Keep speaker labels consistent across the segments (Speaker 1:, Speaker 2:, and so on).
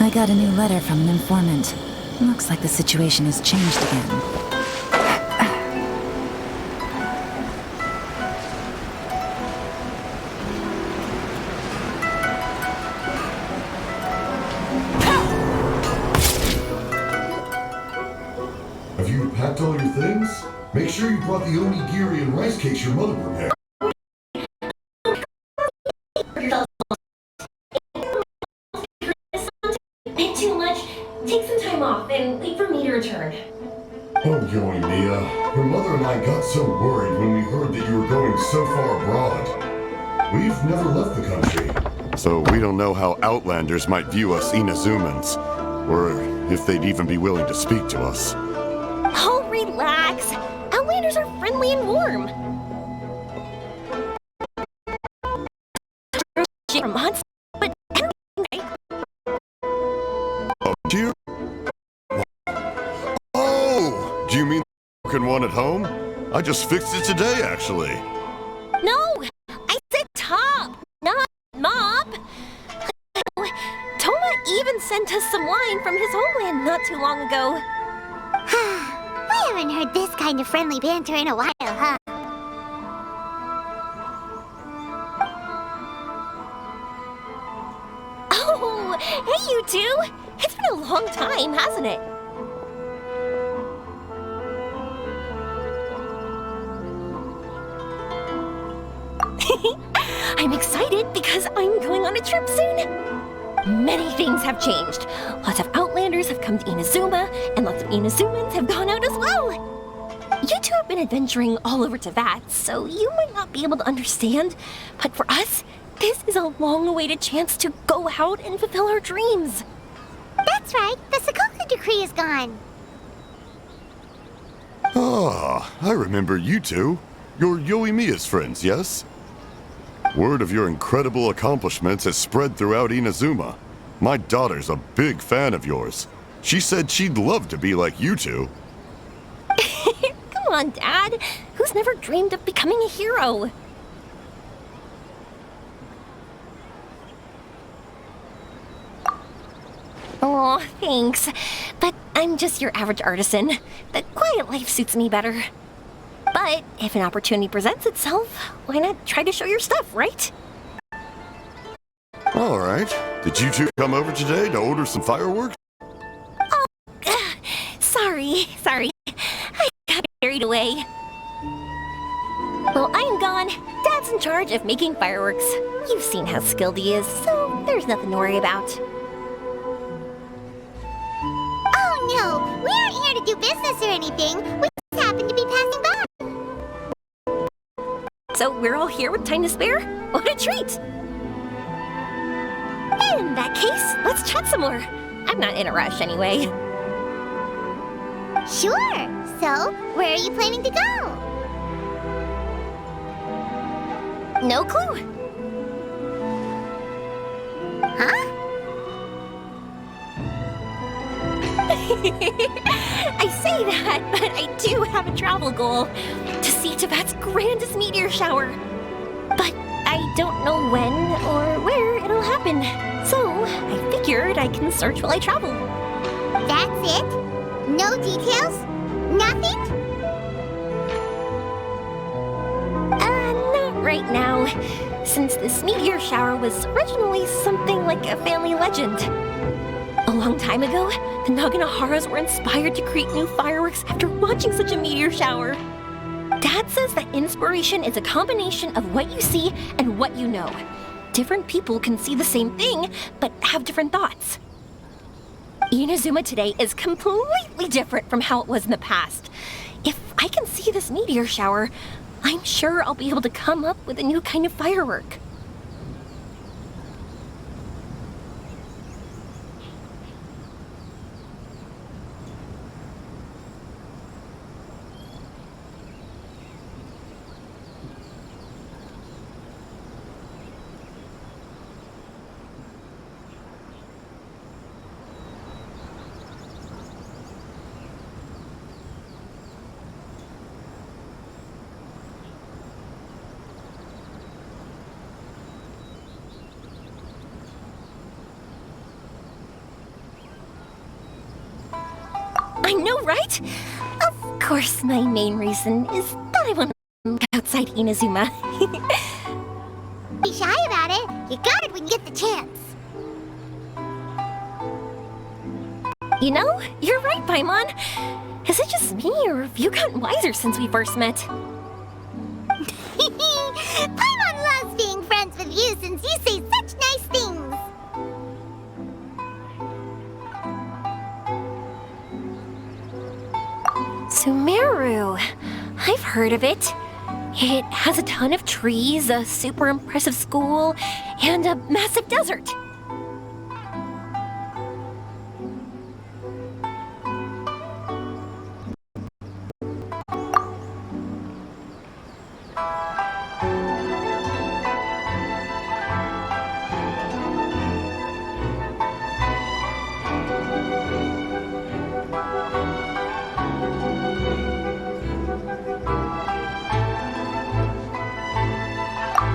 Speaker 1: I got a new letter from an informant. Looks like the situation has changed again.
Speaker 2: Have you packed all your things? Make sure you brought the onigiri and rice cakes your mother prepared.
Speaker 3: Too much. Take some time off and wait for me to return.
Speaker 2: Oh, Yoimiya, your mother and I got so worried when we heard that you were going so far abroad. We've never left the country. So we don't know how Outlanders might view us Inazumans, or if they'd even be willing to speak to us.
Speaker 3: Oh, relax. Outlanders are friendly and warm. For months, but every night.
Speaker 2: Dear? Oh! Do you mean the broken one at home? I just fixed it today, actually.
Speaker 3: No! I said top, not mop. Toma even sent us some wine from his homeland not too long ago.
Speaker 4: We haven't heard this kind of friendly banter in a while, huh?
Speaker 3: Oh, hey you two! It's been a long time, hasn't it? I'm excited because I'm going on a trip soon. Many things have changed. Lots of Outlanders have come to Inazuma, and lots of Inazumans have gone out as well. You two have been adventuring all over Teyvat, so you might not be able to understand, but for us, this is a long-awaited chance to go out and fulfill our dreams.
Speaker 4: That's right, the Sakoku decree is gone.
Speaker 2: Ah, I remember you two. You're Yoimiya's friends, yes? Word of your incredible accomplishments has spread throughout Inazuma. My daughter's a big fan of yours. She said she'd love to be like you two.
Speaker 3: Come on, Dad. Who's never dreamed of becoming a hero? Oh, thanks. But I'm just your average artisan. The quiet life suits me better. But if an opportunity presents itself, why not try to show your stuff, right?
Speaker 2: All right. Did you two come over today to order some fireworks?
Speaker 3: Oh, sorry. I got carried away. Well, I'm gone. Dad's in charge of making fireworks. You've seen how skilled he is, so there's nothing to worry about.
Speaker 4: Oh no, we aren't here to do business or anything. We just happen to be passing by.
Speaker 3: So we're all here with time to spare? What a treat! In that case, let's chat some more. I'm not in a rush anyway.
Speaker 4: Sure. So, where are you planning to go?
Speaker 3: No clue.
Speaker 4: Huh?
Speaker 3: I say that, but I do have a travel goal. To see Teyvat's grandest meteor shower. But I don't know when or where it'll happen. So, I figured I can search while I travel.
Speaker 4: That's it? No details? Nothing?
Speaker 3: Not right now. Since this meteor shower was originally something like a family legend. A long time ago, the Naganaharas were inspired to create new fireworks after watching such a meteor shower. Dad says that inspiration is a combination of what you see and what you know. Different people can see the same thing, but have different thoughts. Inazuma today is completely different from how it was in the past. If I can see this meteor shower, I'm sure I'll be able to come up with a new kind of firework. I know, right? Of course, my main reason is that I want to look outside Inazuma.
Speaker 4: Be shy about it. You got it when you get the chance.
Speaker 3: You know, you're right, Paimon. Is it just me, or have you gotten wiser since we first met?
Speaker 4: Paimon loves being friends with you since you say such nice things.
Speaker 3: Sumeru. I've heard of it. It has a ton of trees, a super impressive school, and a massive desert.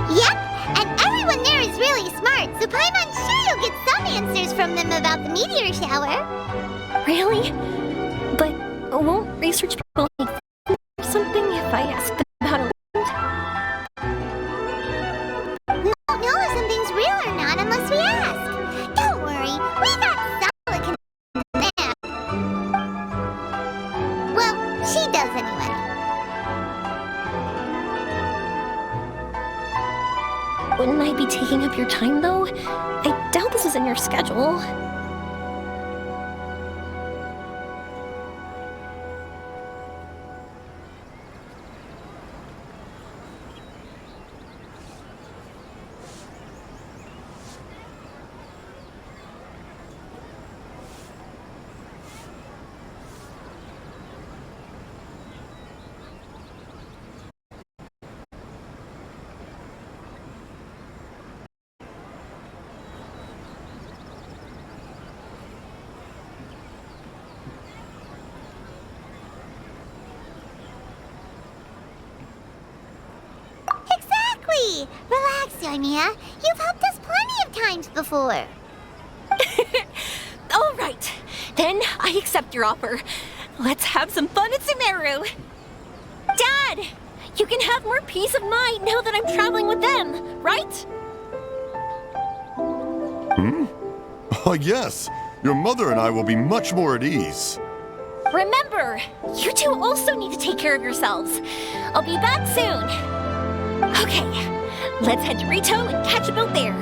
Speaker 4: Yep, and everyone there is really smart, so Paimon's sure you'll get some answers from them about the meteor shower.
Speaker 3: Really? But won't research people make fun or something if I ask them about a
Speaker 4: We won't know if something's real or not unless we ask. Don't worry, we got solid connection there. Well, she does anyway.
Speaker 3: Wouldn't I be taking up your time, though? I doubt this is in your schedule.
Speaker 4: Exactly! Relax, Yoimiya. You've helped us plenty of times before.
Speaker 3: All right, then I accept your offer. Let's have some fun at Sumeru. Dad, you can have more peace of mind now that I'm traveling with them, right?
Speaker 2: Oh, yes. Your mother and I will be much more at ease.
Speaker 3: Remember, you two also need to take care of yourselves. I'll be back soon. Okay, let's head to Rito and catch a boat there.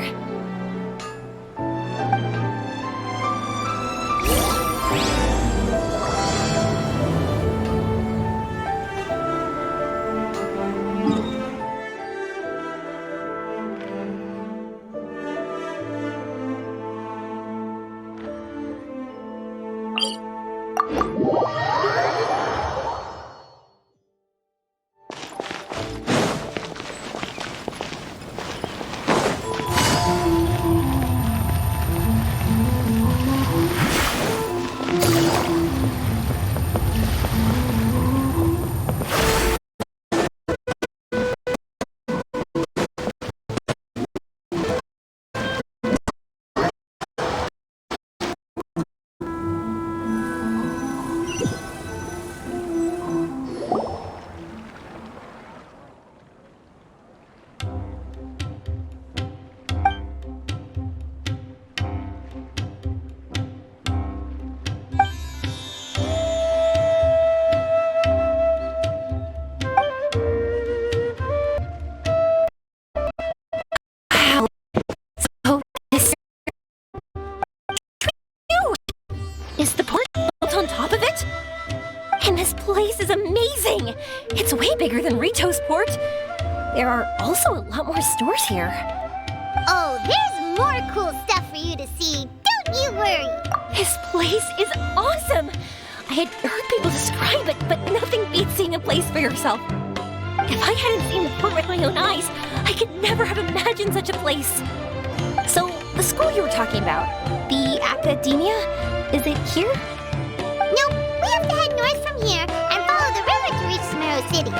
Speaker 3: This place is amazing! It's way bigger than Rito's port. There are also a lot more stores here.
Speaker 4: Oh, there's more cool stuff for you to see. Don't you worry.
Speaker 3: This place is awesome! I had heard people describe it, but nothing beats seeing a place for yourself. If I hadn't seen the port with my own eyes, I could never have imagined such a place. So, the school you were talking about, the academia, is it here?
Speaker 4: Nope, we have to head north from here and follow the river to reach Sumeru City.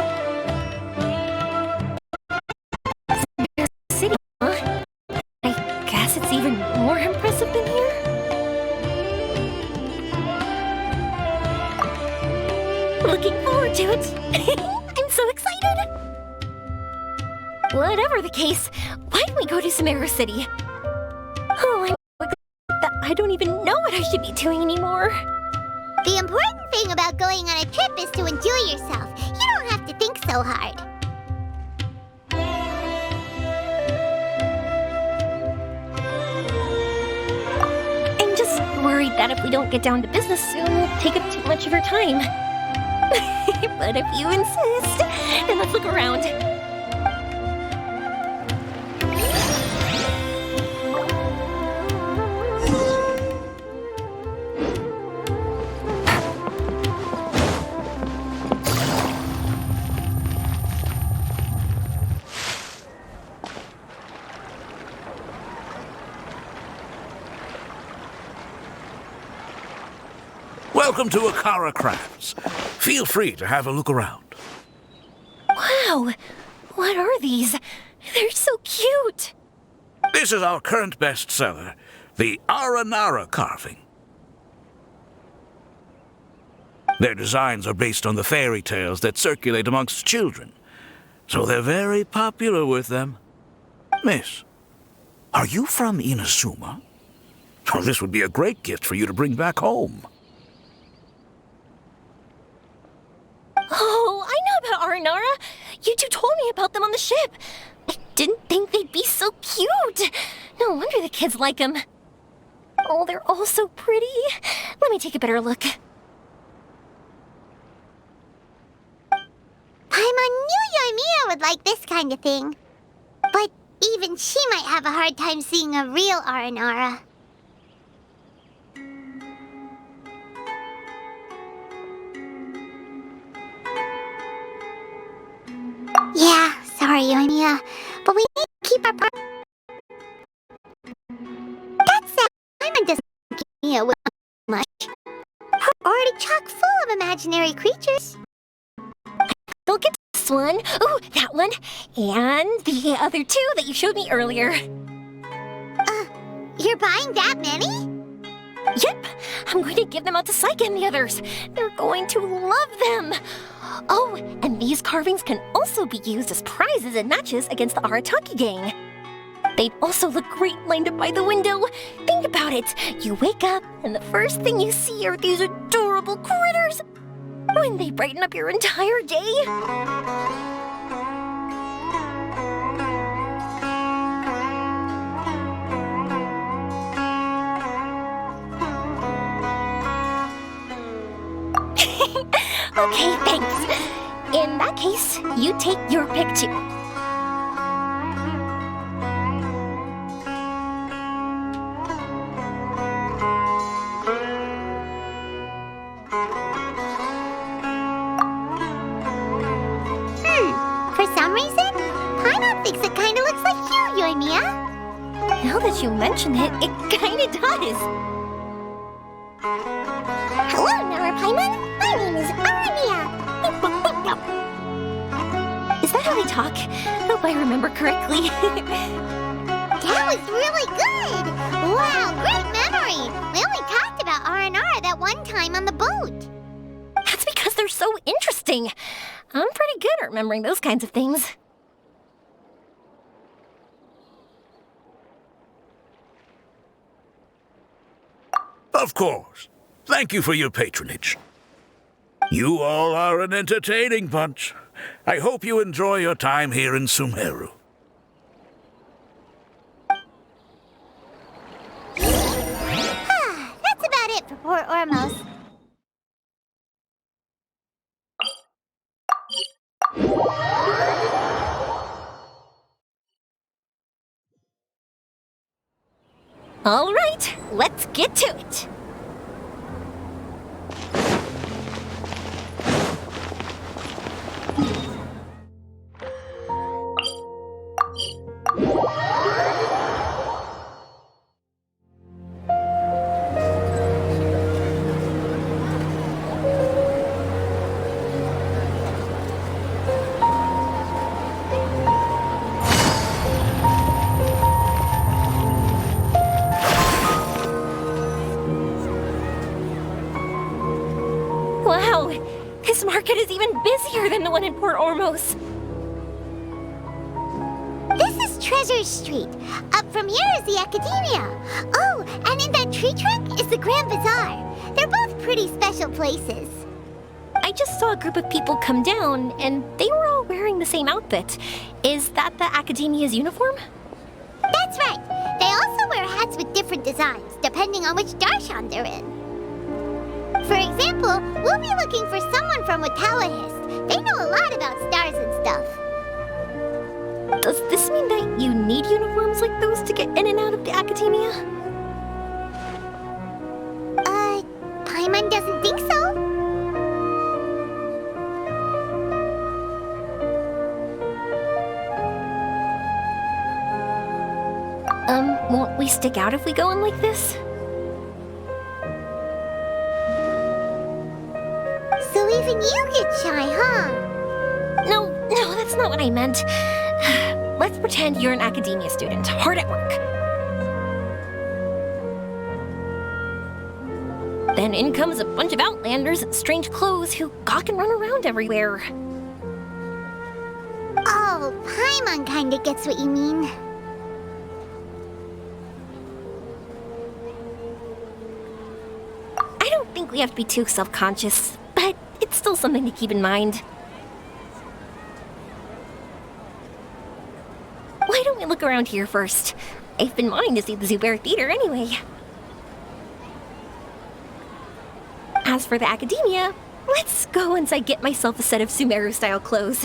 Speaker 3: City, huh? I guess it's even more impressive than here? Looking forward to it. I'm so excited. Whatever the case, why don't we go to Sumeru City? Oh, I don't even know what I should be doing anymore.
Speaker 4: The important thing about going on a trip is to enjoy yourself. You don't have to think so hard.
Speaker 3: I'm just worried that if we don't get down to business soon, we'll take up too much of her time. But if you insist, then let's look around.
Speaker 5: Welcome to Akara Crafts. Feel free to have a look around.
Speaker 3: Wow, what are these? They're so cute.
Speaker 5: This is our current bestseller, the Aranara carving. Their designs are based on the fairy tales that circulate amongst children, so they're very popular with them. Miss, are you from Inazuma? Oh, this would be a great gift for you to bring back home.
Speaker 3: Oh, I know about Aranara. You two told me about them on the ship. I didn't think they'd be so cute. No wonder the kids like them. Oh, they're all so pretty. Let me take a better look.
Speaker 4: Paimon knew Yoimiya would like this kind of thing. But even she might have a hard time seeing a real Aranara. Yeah, sorry, Yoimiya, but we need to keep our part. That said, Paimon doesn't think Yoimiya will much. Her already chock full of imaginary creatures.
Speaker 3: Look at this one. Ooh, that one. And the other two that you showed me earlier.
Speaker 4: You're buying that many?
Speaker 3: Yep, I'm going to give them out to Saika and the others. They're going to love them. Oh, and these carvings can also be used as prizes and matches against the Arataki gang. They'd also look great lined up by the window. Think about it. You wake up, and the first thing you see are these adorable critters. Wouldn't they brighten up your entire day? Okay, thanks. In that case, you take your pick too.
Speaker 4: For some reason, Paimon thinks it kinda looks like you, Yoimiya.
Speaker 3: Now that you mention it, it kinda does.
Speaker 4: Hello, Nara Paimon. My name is Yoimiya.
Speaker 3: Is that how they talk? Hope I remember correctly.
Speaker 4: That was really good! Wow, great memory! We only talked about Aranara that one time on the boat.
Speaker 3: That's because they're so interesting. I'm pretty good at remembering those kinds of things.
Speaker 5: Of course. Thank you for your patronage. You all are an entertaining bunch. I hope you enjoy your time here in Sumeru.
Speaker 4: That's about it for Port Ormos.
Speaker 3: All right, let's get to it. Wow, this market is even busier than the one in Port Ormos.
Speaker 4: This is Treasure Street. Up from here is the Academia. Oh, and in that tree trunk is the Grand Bazaar. They're both pretty special places.
Speaker 3: I just saw a group of people come down, and they were all wearing the same outfit. Is that the Academia's uniform?
Speaker 4: That's right. They also wear hats with different designs, depending on which darshan they're in. For example, we'll be looking for someone from Watawahist. They know a lot about stars and stuff.
Speaker 3: Does this mean that you need uniforms like those to get in and out of the Academia?
Speaker 4: Paimon doesn't think so?
Speaker 3: Won't we stick out if we go on like this?
Speaker 4: So even you get shy, huh?
Speaker 3: No, that's not what I meant. Let's pretend you're an Academia student, hard at work. Then in comes a bunch of Outlanders in strange clothes who gawk and run around everywhere.
Speaker 4: Oh, Paimon kinda gets what you mean.
Speaker 3: I don't think we have to be too self-conscious, but it's still something to keep in mind. Why don't we look around here first? I've been wanting to see the Zubair Theater anyway. As for the Academia, let's go once I get myself a set of Sumeru-style clothes.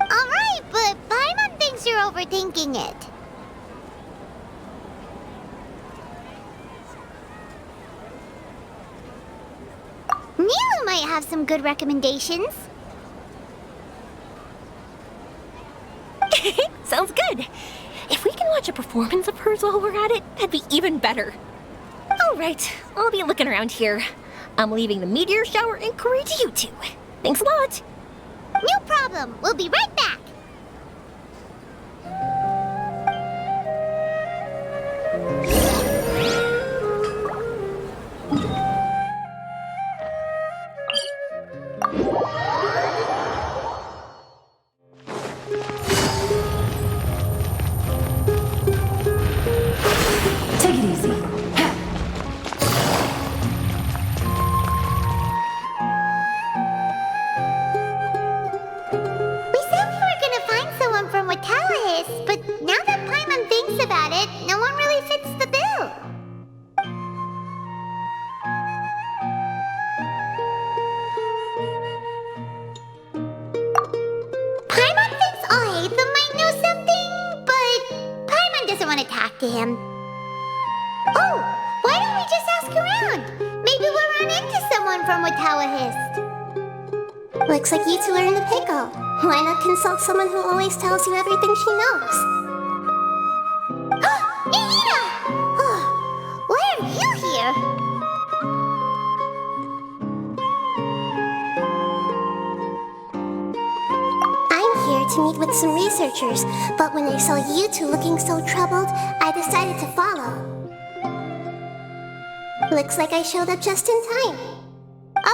Speaker 4: Alright, but Paimon thinks you're overthinking it. Nilu might have some good recommendations.
Speaker 3: Sounds good. If we can watch a performance of hers while we're at it, that'd be even better. All right, I'll be looking around here. I'm leaving the meteor shower inquiry to you two. Thanks a lot.
Speaker 4: No problem. We'll be right back.
Speaker 1: Take it easy.
Speaker 4: We said we were gonna find someone from Watawahist, but now that Paimon thinks about it, no one really fits the bill. Paimon thinks Alhaitham might know something, but Paimon doesn't want to talk to him. Oh, why don't we just ask around? Maybe we'll run into someone from Watawahist.
Speaker 6: Looks like you two are in a pickle. Why not consult someone who always tells you everything she knows?
Speaker 4: Nihina! Oh, why are you here?
Speaker 6: I'm here to meet with some researchers, but when I saw you two looking so troubled, I decided to follow. Looks like I showed up just in time.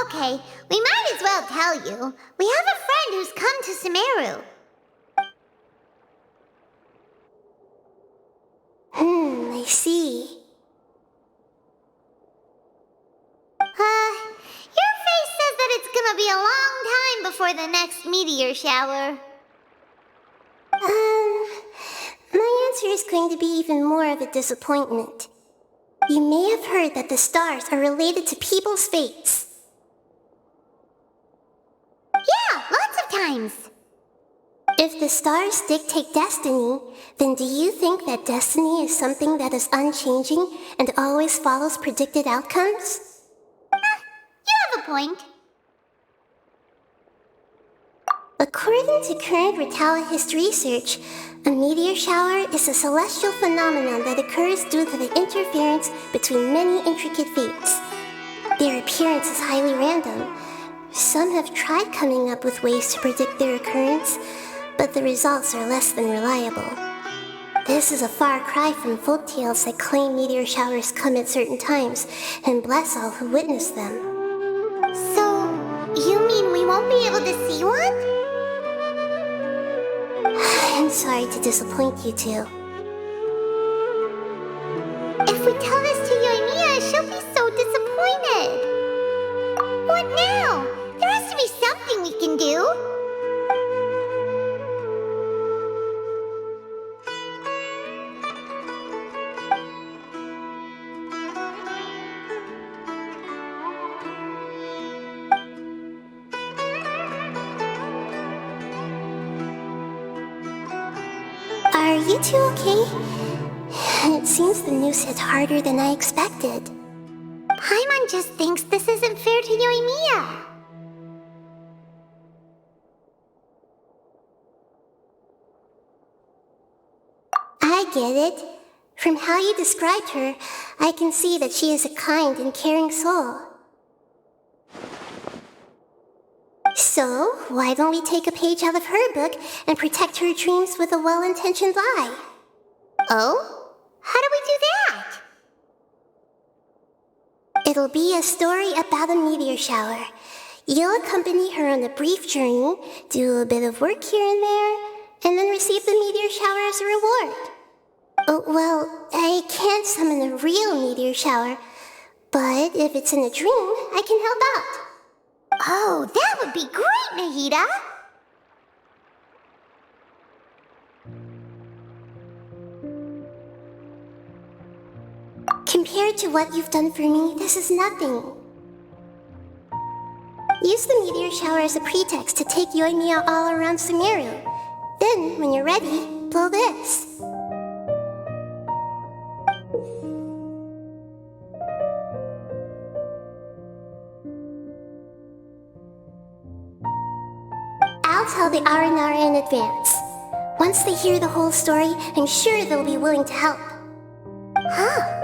Speaker 4: Okay, we might as well tell you. We have a friend who's come to Sumeru.
Speaker 6: I see.
Speaker 4: Your face says that it's gonna be a long time before the next meteor shower.
Speaker 6: My answer is going to be even more of a disappointment. You may have heard that the stars are related to people's fates.
Speaker 4: Yeah, lots of lifetimes.
Speaker 6: If the stars dictate destiny, then do you think that destiny is something that is unchanging and always follows predicted outcomes?
Speaker 4: You have a point.
Speaker 6: According to current Retallahists research, a meteor shower is a celestial phenomenon that occurs due to the interference between many intricate fates. Their appearance is highly random. Some have tried coming up with ways to predict their occurrence, but the results are less than reliable. This is a far cry from folktales that claim meteor showers come at certain times and bless all who witness them.
Speaker 4: So, you mean we won't be able to see one?
Speaker 6: I'm sorry to disappoint you two.
Speaker 4: If we tell this to Yoimiya, she'll be so disappointed. What now? There has to be something we can do.
Speaker 6: Are you two okay? It seems the news hit harder than I expected.
Speaker 4: Paimon just thinks this isn't fair to Yoimiya.
Speaker 6: I get it. From how you described her, I can see that she is a kind and caring soul. So, why don't we take a page out of her book and protect her dreams with a well-intentioned lie?
Speaker 4: Oh? How do we do that?
Speaker 6: It'll be a story about a meteor shower. You'll accompany her on a brief journey, do a bit of work here and there, and then receive the meteor shower as a reward. Oh, well, I can't summon a real meteor shower, but if it's in a dream, I can help out.
Speaker 4: Oh, that would be great, Nahida!
Speaker 6: Compared to what you've done for me, this is nothing. Use the meteor shower as a pretext to take Yoimiya all around Sumeru. Then, when you're ready, blow this. I'll tell the Aranara in advance. Once they hear the whole story, I'm sure they'll be willing to help.
Speaker 4: Huh.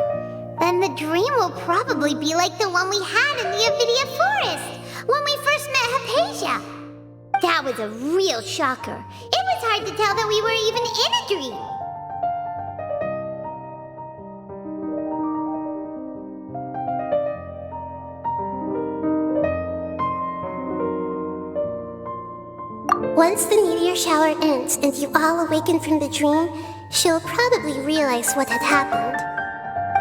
Speaker 4: Then the dream will probably be like the one we had in the Avidia Forest, when we first met Hypatia. That was a real shocker. It was hard to tell that we were even in a dream.
Speaker 6: Once the meteor shower ends and you all awaken from the dream, she'll probably realize what had happened.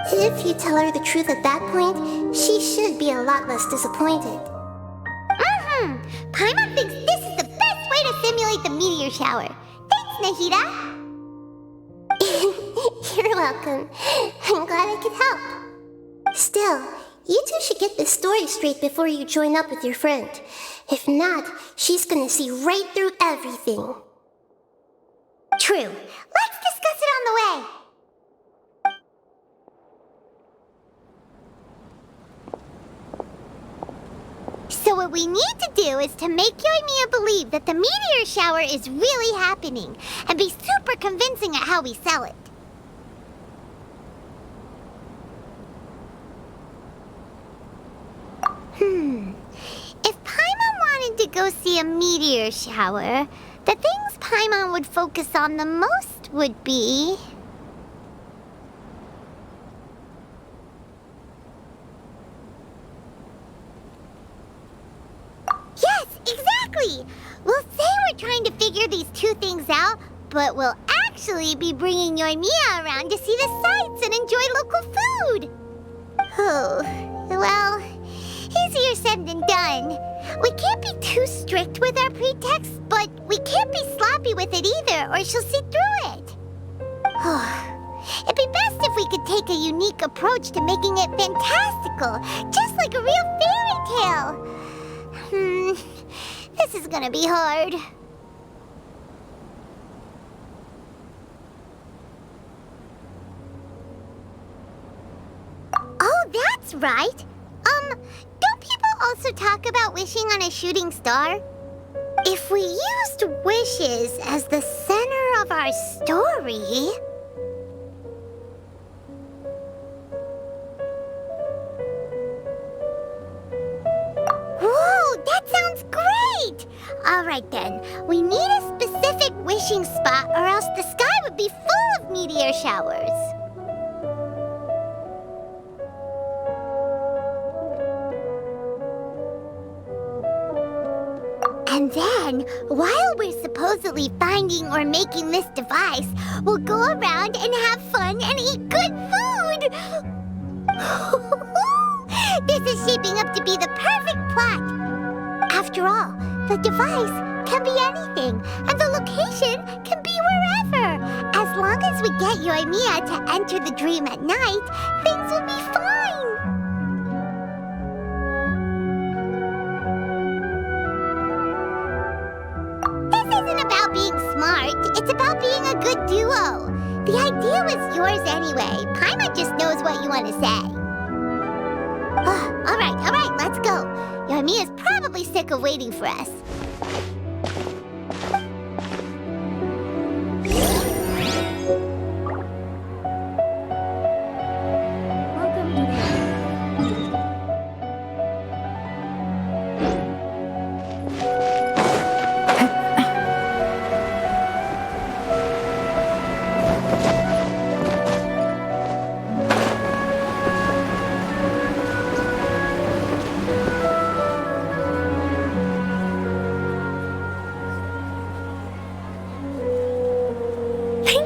Speaker 6: If you tell her the truth at that point, she should be a lot less disappointed.
Speaker 4: Paimon thinks this is the best way to simulate the meteor shower. Thanks, Nahida!
Speaker 6: You're welcome. I'm glad I could help. Still, you two should get this story straight before you join up with your friend. If not, she's gonna see right through everything.
Speaker 4: True. Let's discuss it on the way. So what we need to do is to make Yoimiya believe that the meteor shower is really happening, and be super convincing at how we sell it. If Paimon wanted to go see a meteor shower, the things Paimon would focus on the most would be... Yes, exactly! We'll say we're trying to figure these two things out, but we'll actually be bringing Yoimiya around to see the sights and enjoy local food! Oh, well, easier said than done. We can't be too strict with our pretexts, but we can't be sloppy with it either, or she'll see through it. It'd be best if we could take a unique approach to making it fantastical, just like a real fairy tale. This this is gonna be hard. Oh, that's right. Don't people also talk about wishing on a shooting star? If we used wishes as the center of our story... Whoa, that sounds great! Alright then, we need a specific wishing spot or else the sky would be full of meteor showers. And then, while we're supposedly finding or making this device, we'll go around and have fun and eat good food! This is shaping up to be the perfect plot! After all, the device can be anything, and the location can be wherever! As long as we get Yoimiya to enter the dream at night, things will be fine! It's about being a good duo. The idea was yours anyway. Paimon just knows what you want to say. All right, let's go. Yoimiya's probably sick of waiting for us.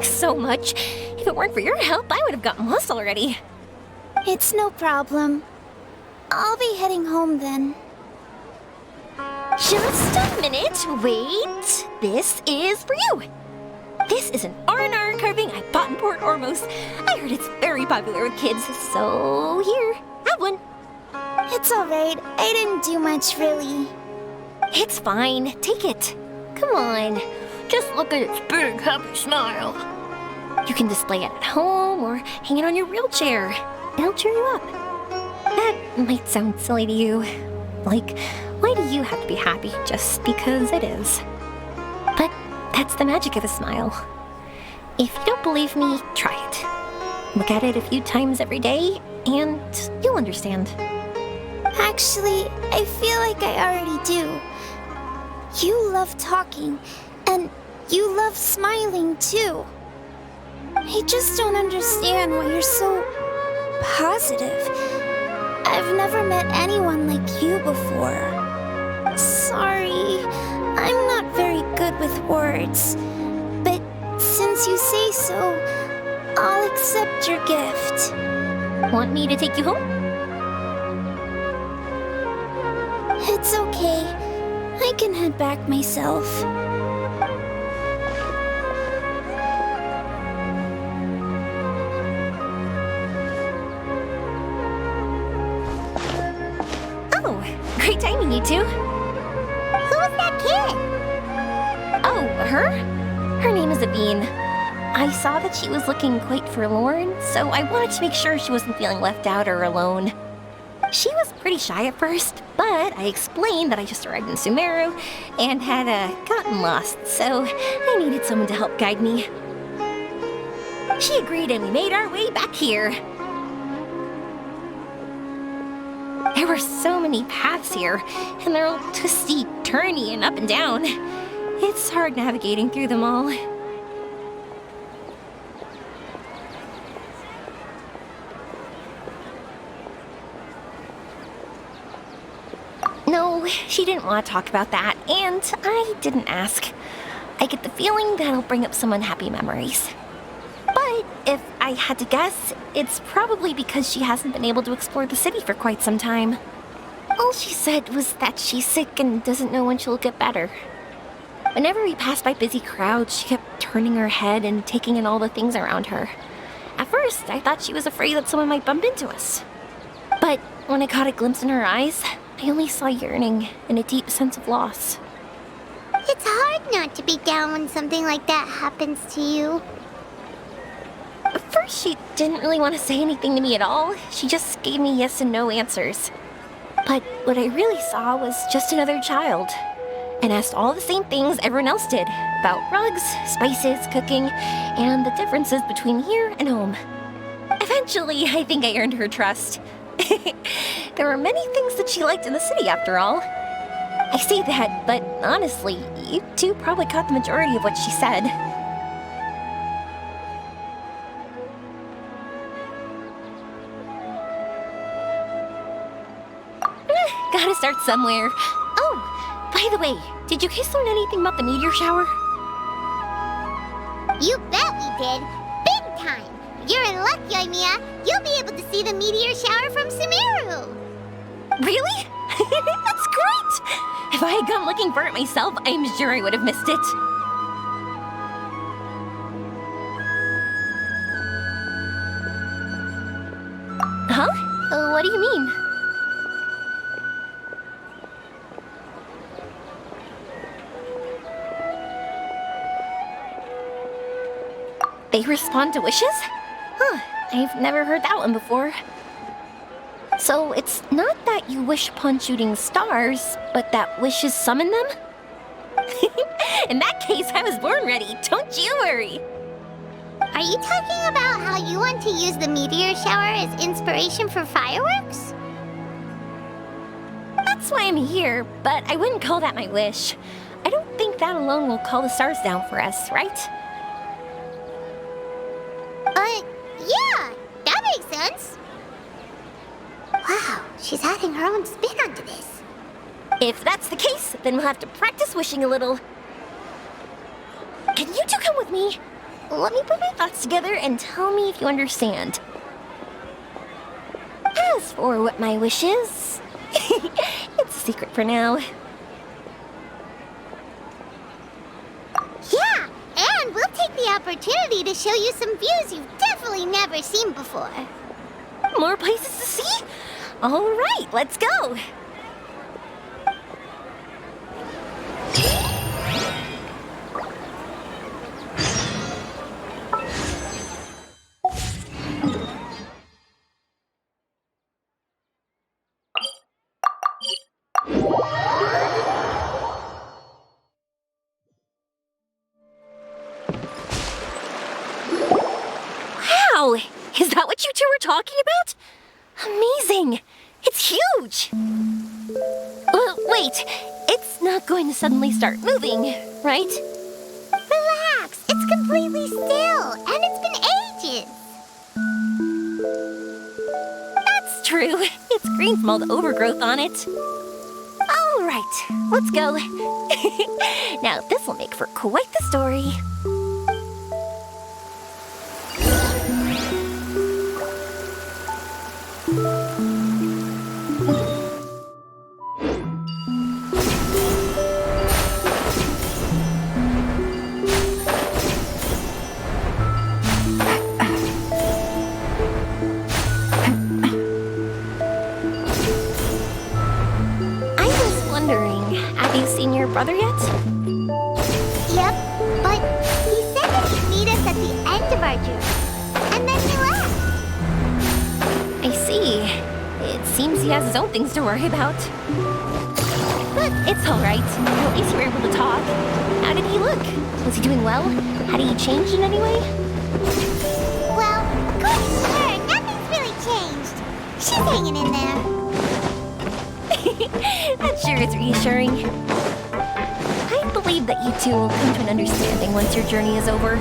Speaker 3: So much. If it weren't for your help, I would have gotten lost already.
Speaker 6: It's no problem. I'll be heading home then.
Speaker 3: Just a minute. Wait. This is for you. This is an R&R carving I bought in Port Ormos. I heard it's very popular with kids, so here, have one.
Speaker 6: It's alright. I didn't do much, really.
Speaker 3: It's fine. Take it. Come on. Just look at its big, happy smile. You can display it at home or hang it on your wheelchair. It'll cheer you up. That might sound silly to you. Like, why do you have to be happy just because it is? But that's the magic of a smile. If you don't believe me, try it. Look at it a few times every day, and you'll understand.
Speaker 6: Actually, I feel like I already do. You love talking, and you love smiling too. I just don't understand why you're so positive. I've never met anyone like you before. Sorry, I'm not very good with words. But since you say so, I'll accept your gift.
Speaker 3: Want me to take you home?
Speaker 6: It's okay. I can head back myself.
Speaker 3: Great timing, you two.
Speaker 4: Who was that kid?
Speaker 3: Oh, her? Her name is Aveen. I saw that she was looking quite forlorn, so I wanted to make sure she wasn't feeling left out or alone. She was pretty shy at first, but I explained that I just arrived in Sumeru and had gotten lost, so I needed someone to help guide me. She agreed and we made our way back here. There were so many paths here, and they're all twisty, turny, and up and down. It's hard navigating through them all. No, she didn't want to talk about that, and I didn't ask. I get the feeling that'll bring up some unhappy memories. But if I had to guess, it's probably because she hasn't been able to explore the city for quite some time. All she said was that she's sick and doesn't know when she'll get better. Whenever we passed by busy crowds, she kept turning her head and taking in all the things around her. At first, I thought she was afraid that someone might bump into us. But when I caught a glimpse in her eyes, I only saw yearning and a deep sense of loss.
Speaker 4: It's hard not to be down when something like that happens to you.
Speaker 3: At first, she didn't really want to say anything to me at all. She just gave me yes and no answers. But what I really saw was just another child, and asked all the same things everyone else did about rugs, spices, cooking, and the differences between here and home. Eventually, I think I earned her trust. There were many things that she liked in the city, after all. I say that, but honestly, you two probably caught the majority of what she said. Gotta start somewhere. Oh, by the way, did you guys learn anything about the meteor shower?
Speaker 4: You bet we did. Big time. You're in luck, Yoimiya. You'll be able to see the meteor shower from Sumeru.
Speaker 3: Really? That's great! If I had gone looking for it myself, I'm sure I would have missed it. Huh? What do you mean? They respond to wishes? Huh, I've never heard that one before. So it's not that you wish upon shooting stars, but that wishes summon them? In that case, I was born ready, don't you worry.
Speaker 4: Are you talking about how you want to use the meteor shower as inspiration for fireworks?
Speaker 3: That's why I'm here, but I wouldn't call that my wish. I don't think that alone will call the stars down for us, right?
Speaker 4: Yeah, that makes sense. Wow, she's adding her own spin onto this.
Speaker 3: If that's the case, then we'll have to practice wishing a little. Can you two come with me? Let me put my thoughts together and tell me if you understand. As for what my wish is, it's a secret for now.
Speaker 4: Yeah, and we'll take the opportunity to show you some views you've definitely never seen before.
Speaker 3: More places to see? All right, let's go. Wow! Is that what you two were talking about? Amazing! It's huge! Wait, it's not going to suddenly start moving, right?
Speaker 4: Relax, it's completely still, and it's been ages.
Speaker 3: That's true. It's green from all the overgrowth on it. All right, let's go. Now, this will make for quite the story. Have you seen your brother yet?
Speaker 4: Yep, but he said that he'd meet us at the end of our journey, and then he left.
Speaker 3: I see. It seems he has his own things to worry about. But it's all right. At least you were able to talk. How did he look? Was he doing well? Had he changed in any way?
Speaker 4: Well, according to her, nothing's really changed. She's hanging in there.
Speaker 3: That sure is reassuring. I believe that you two will come to an understanding once your journey is over.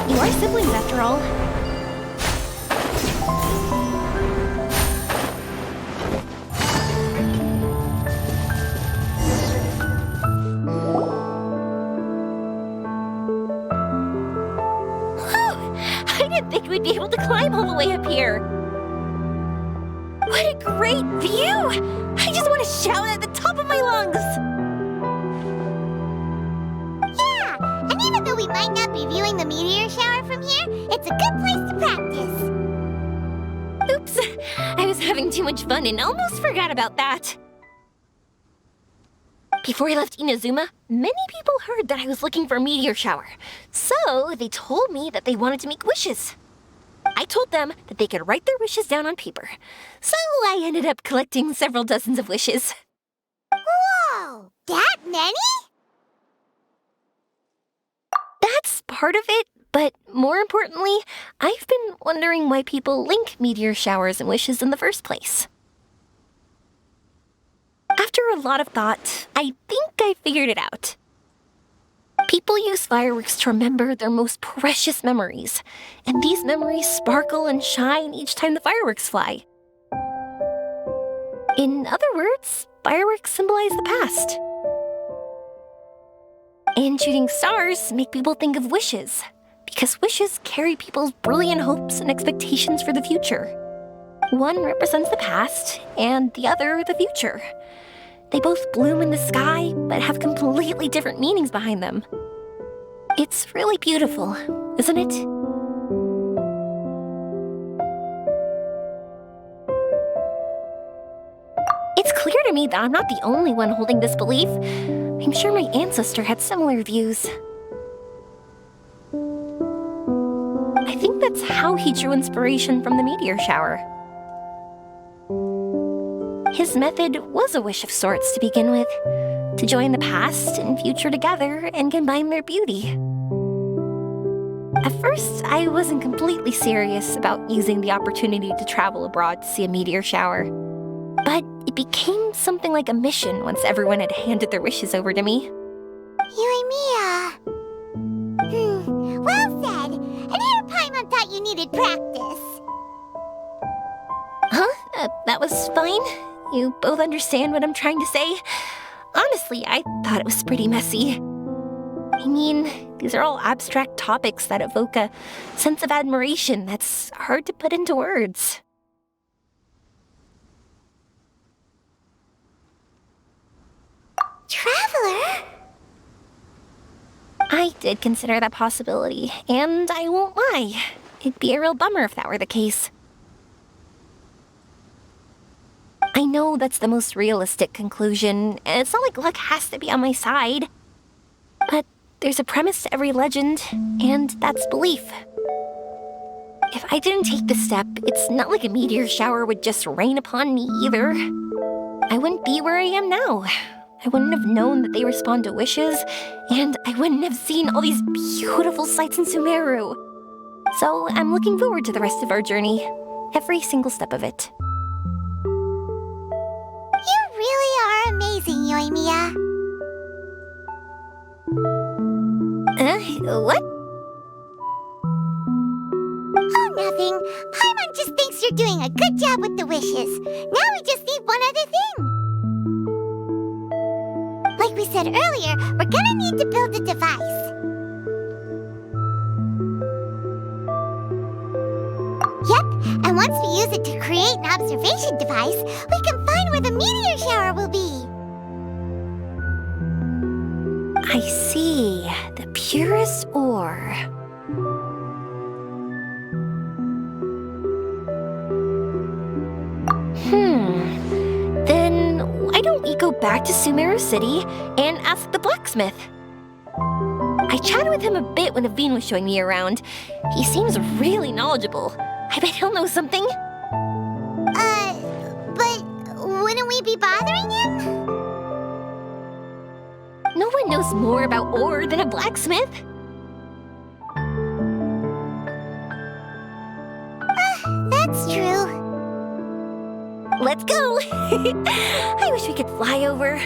Speaker 3: You are siblings, after all. Whew! I didn't think we'd be able to climb all the way up here. What a great view! I just want to shout at the top of my lungs!
Speaker 4: Yeah, and even though we might not be viewing the meteor shower from here, it's a good place to practice.
Speaker 3: Oops, I was having too much fun and almost forgot about that. Before I left Inazuma, many people heard that I was looking for a meteor shower. So they told me that they wanted to make wishes. I told them that they could write their wishes down on paper. So I ended up collecting several dozens of wishes.
Speaker 4: Whoa! That many?
Speaker 3: That's part of it, but more importantly, I've been wondering why people link meteor showers and wishes in the first place. After a lot of thought, I think I figured it out. People use fireworks to remember their most precious memories, and these memories sparkle and shine each time the fireworks fly. In other words, fireworks symbolize the past. And shooting stars make people think of wishes, because wishes carry people's brilliant hopes and expectations for the future. One represents the past, and the other the future. They both bloom in the sky, but have completely different meanings behind them. It's really beautiful, isn't it? It's clear to me that I'm not the only one holding this belief. I'm sure my ancestor had similar views. I think that's how he drew inspiration from the meteor shower. His method was a wish of sorts to begin with, to join the past and future together and combine their beauty. At first, I wasn't completely serious about using the opportunity to travel abroad to see a meteor shower. But it became something like a mission once everyone had handed their wishes over to me.
Speaker 4: Yoimiya. Well said. And here Paimon thought you needed practice.
Speaker 3: Huh? That was fine? You both understand what I'm trying to say? Honestly, I thought it was pretty messy. I mean, these are all abstract topics that evoke a sense of admiration that's hard to put into words.
Speaker 4: Traveler?
Speaker 3: I did consider that possibility, and I won't lie. It'd be a real bummer if that were the case. I know that's the most realistic conclusion, and it's not like luck has to be on my side. But there's a premise to every legend, and that's belief. If I didn't take this step, it's not like a meteor shower would just rain upon me either. I wouldn't be where I am now. I wouldn't have known that they respond to wishes, and I wouldn't have seen all these beautiful sights in Sumeru. So I'm looking forward to the rest of our journey, every single step of it.
Speaker 4: You really are amazing, Yoimiya.
Speaker 3: What?
Speaker 4: Oh, nothing. Paimon just thinks you're doing a good job with the wishes. Now we just need one other thing. Like we said earlier, we're gonna need to build a device. Yep, and once we use it to create an observation device, we can find where the meteor shower will be.
Speaker 3: I see. The purest ore. Then why don't we go back to Sumeru City and ask the blacksmith? I chatted with him a bit when Aveen was showing me around. He seems really knowledgeable. I bet he'll know something.
Speaker 4: But wouldn't we be bothering him?
Speaker 3: No one knows more about ore than a blacksmith.
Speaker 4: That's true.
Speaker 3: Let's go! I wish we could fly over.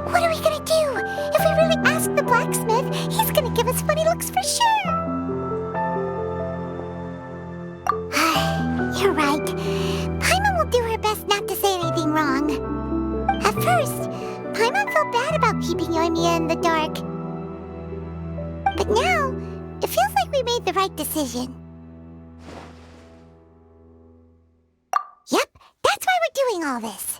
Speaker 4: What are we gonna do? If we really ask the blacksmith, he's gonna give us funny looks for sure. You're right. Paimon will do her best not to say anything wrong. At first, Paimon felt bad about keeping Yoimiya in the dark. But now, it feels like we made the right decision. Yep, that's why we're doing all this.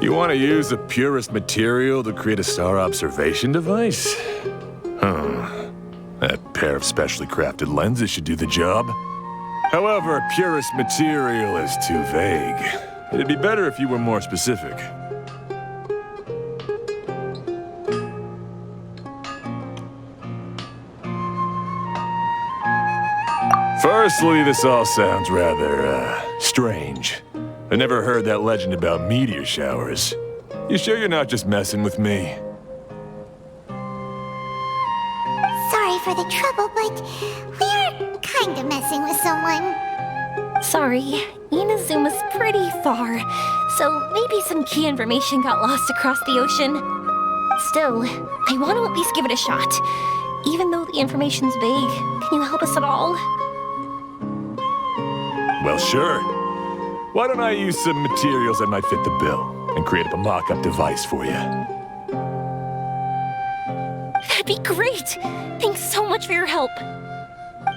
Speaker 7: You want to use the purest material to create a star observation device? That pair of specially crafted lenses should do the job. However, purest material is too vague. It'd be better if you were more specific. Firstly, this all sounds rather, strange. I never heard that legend about meteor showers. You sure you're not just messing with me?
Speaker 4: Sorry for the trouble, but we are kind of messing with someone.
Speaker 3: Sorry, Inazuma's pretty far, so maybe some key information got lost across the ocean. Still, I want to at least give it a shot. Even though the information's vague, can you help us at all?
Speaker 7: Well, sure. Why don't I use some materials that might fit the bill and create up a mock-up device for you?
Speaker 3: That'd be great! Thanks so much for your help.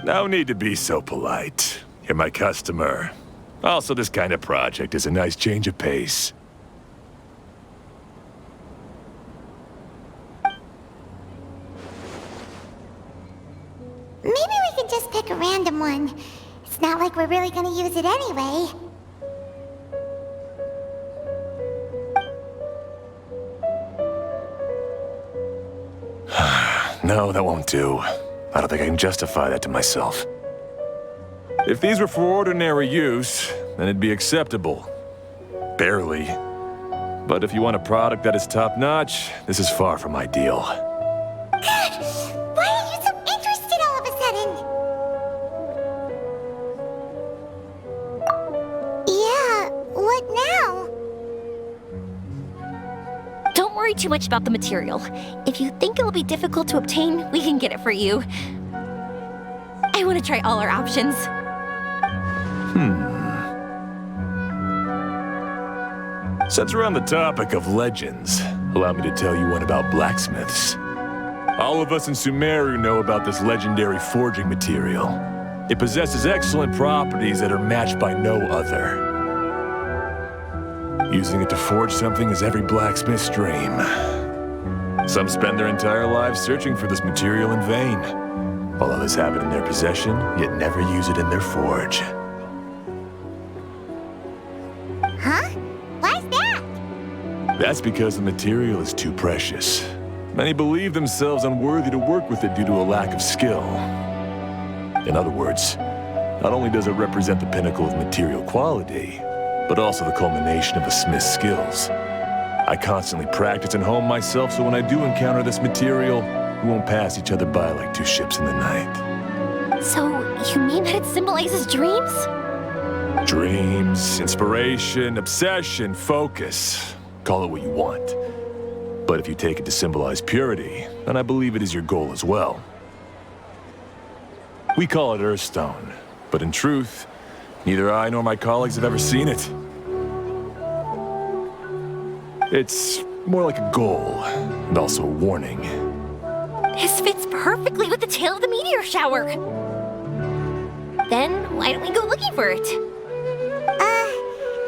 Speaker 7: No need to be so polite. You're my customer. Also, this kind of project is a nice change of pace.
Speaker 4: Maybe we can just pick a random one. It's not like we're really gonna use it anyway.
Speaker 7: No, that won't do. I don't think I can justify that to myself. If these were for ordinary use, then it'd be acceptable. Barely. But if you want a product that is top-notch, this is far from ideal.
Speaker 4: God, why are you so interested all of a sudden? Yeah, what now?
Speaker 3: Don't worry too much about the material. If you think it'll be difficult to obtain, we can get it for you. I want to try all our options.
Speaker 7: Since we're on the topic of legends, allow me to tell you one about blacksmiths. All of us in Sumeru know about this legendary forging material. It possesses excellent properties that are matched by no other. Using it to forge something is every blacksmith's dream. Some spend their entire lives searching for this material in vain, while others have it in their possession, yet never use it in their forge.
Speaker 4: Huh? Why's that?
Speaker 7: That's because the material is too precious. Many believe themselves unworthy to work with it due to a lack of skill. In other words, not only does it represent the pinnacle of material quality, but also the culmination of a smith's skills. I constantly practice and hone myself, so when I do encounter this material, we won't pass each other by like two ships in the night.
Speaker 3: So, you mean that it symbolizes dreams?
Speaker 7: Dreams, inspiration, obsession, focus. Call it what you want. But if you take it to symbolize purity, then I believe it is your goal as well. We call it Earthstone, but in truth, neither I nor my colleagues have ever seen it. It's more like a goal, and also a warning.
Speaker 3: This fits perfectly with the tale of the meteor shower. Then, why don't we go looking for it?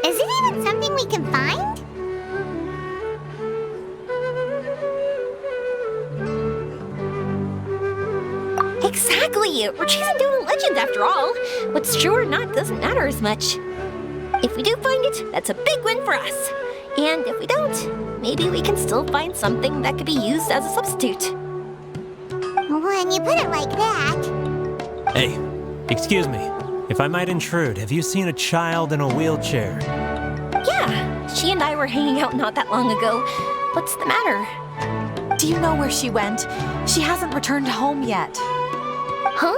Speaker 4: Is it even something we can find?
Speaker 3: Exactly! We're chasing down a legend after all. What's true or not doesn't matter as much. If we do find it, that's a big win for us. And if we don't, maybe we can still find something that could be used as a substitute.
Speaker 4: When you put it like that...
Speaker 8: Hey, excuse me. If I might intrude, have you seen a child in a wheelchair?
Speaker 3: Yeah, she and I were hanging out not that long ago. What's the matter?
Speaker 9: Do you know where she went? She hasn't returned home yet.
Speaker 3: Huh?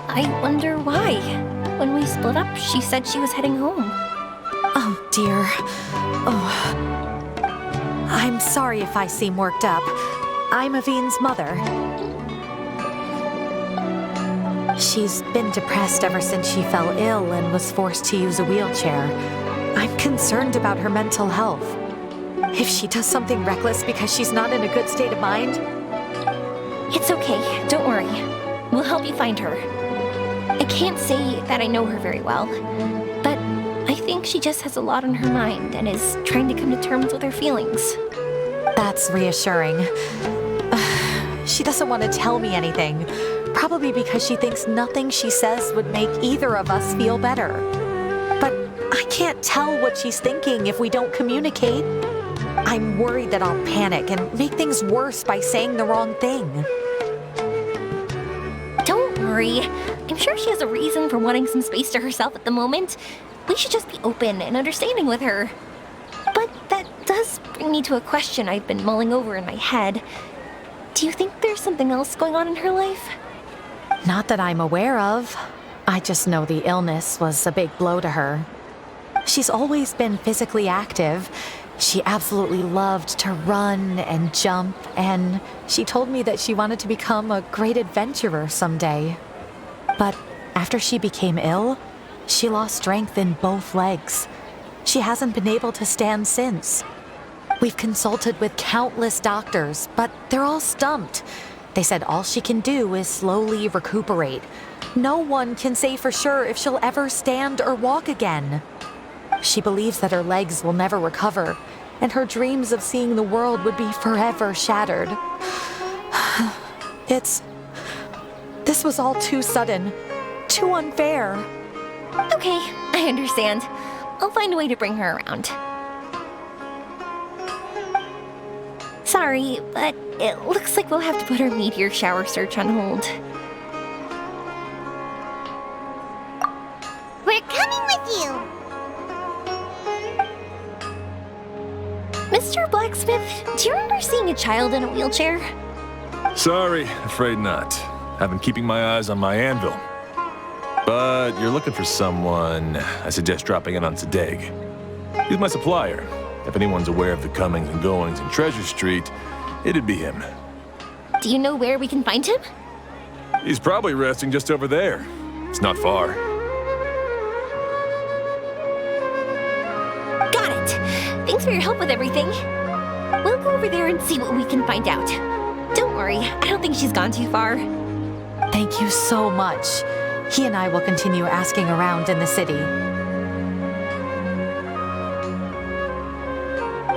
Speaker 3: I wonder why. When we split up, she said she was heading home.
Speaker 9: Oh, dear. Oh. I'm sorry if I seem worked up. I'm Avine's mother. She's been depressed ever since she fell ill and was forced to use a wheelchair. I'm concerned about her mental health. If she does something reckless because she's not in a good state of mind...
Speaker 3: It's okay, don't worry. We'll help you find her. I can't say that I know her very well, but I think she just has a lot on her mind and is trying to come to terms with her feelings.
Speaker 9: That's reassuring. She doesn't want to tell me anything, probably because she thinks nothing she says would make either of us feel better. But I can't tell what she's thinking if we don't communicate. I'm worried that I'll panic and make things worse by saying the wrong thing.
Speaker 3: Don't worry. I'm sure she has a reason for wanting some space to herself at the moment. We should just be open and understanding with her. But that does bring me to a question I've been mulling over in my head. Do you think there's something else going on in her life?
Speaker 9: Not that I'm aware of. I just know the illness was a big blow to her. She's always been physically active. She absolutely loved to run and jump, and she told me that she wanted to become a great adventurer someday. But after she became ill, she lost strength in both legs. She hasn't been able to stand since. We've consulted with countless doctors, but they're all stumped. They said all she can do is slowly recuperate. No one can say for sure if she'll ever stand or walk again. She believes that her legs will never recover, and her dreams of seeing the world would be forever shattered. This was all too sudden, too unfair.
Speaker 3: Okay, I understand. I'll find a way to bring her around. Sorry, but it looks like we'll have to put our meteor shower search on hold.
Speaker 4: We're coming with you!
Speaker 3: Mr. Blacksmith, do you remember seeing a child in a wheelchair?
Speaker 7: Sorry, afraid not. I've been keeping my eyes on my anvil. But you're looking for someone, I suggest dropping in on Sadeg. He's my supplier. If anyone's aware of the comings and goings in Treasure Street, it'd be him.
Speaker 3: Do you know where we can find him?
Speaker 7: He's probably resting just over there. It's not far.
Speaker 3: Got it! Thanks for your help with everything. We'll go over there and see what we can find out. Don't worry, I don't think she's gone too far.
Speaker 9: Thank you so much. He and I will continue asking around in the city.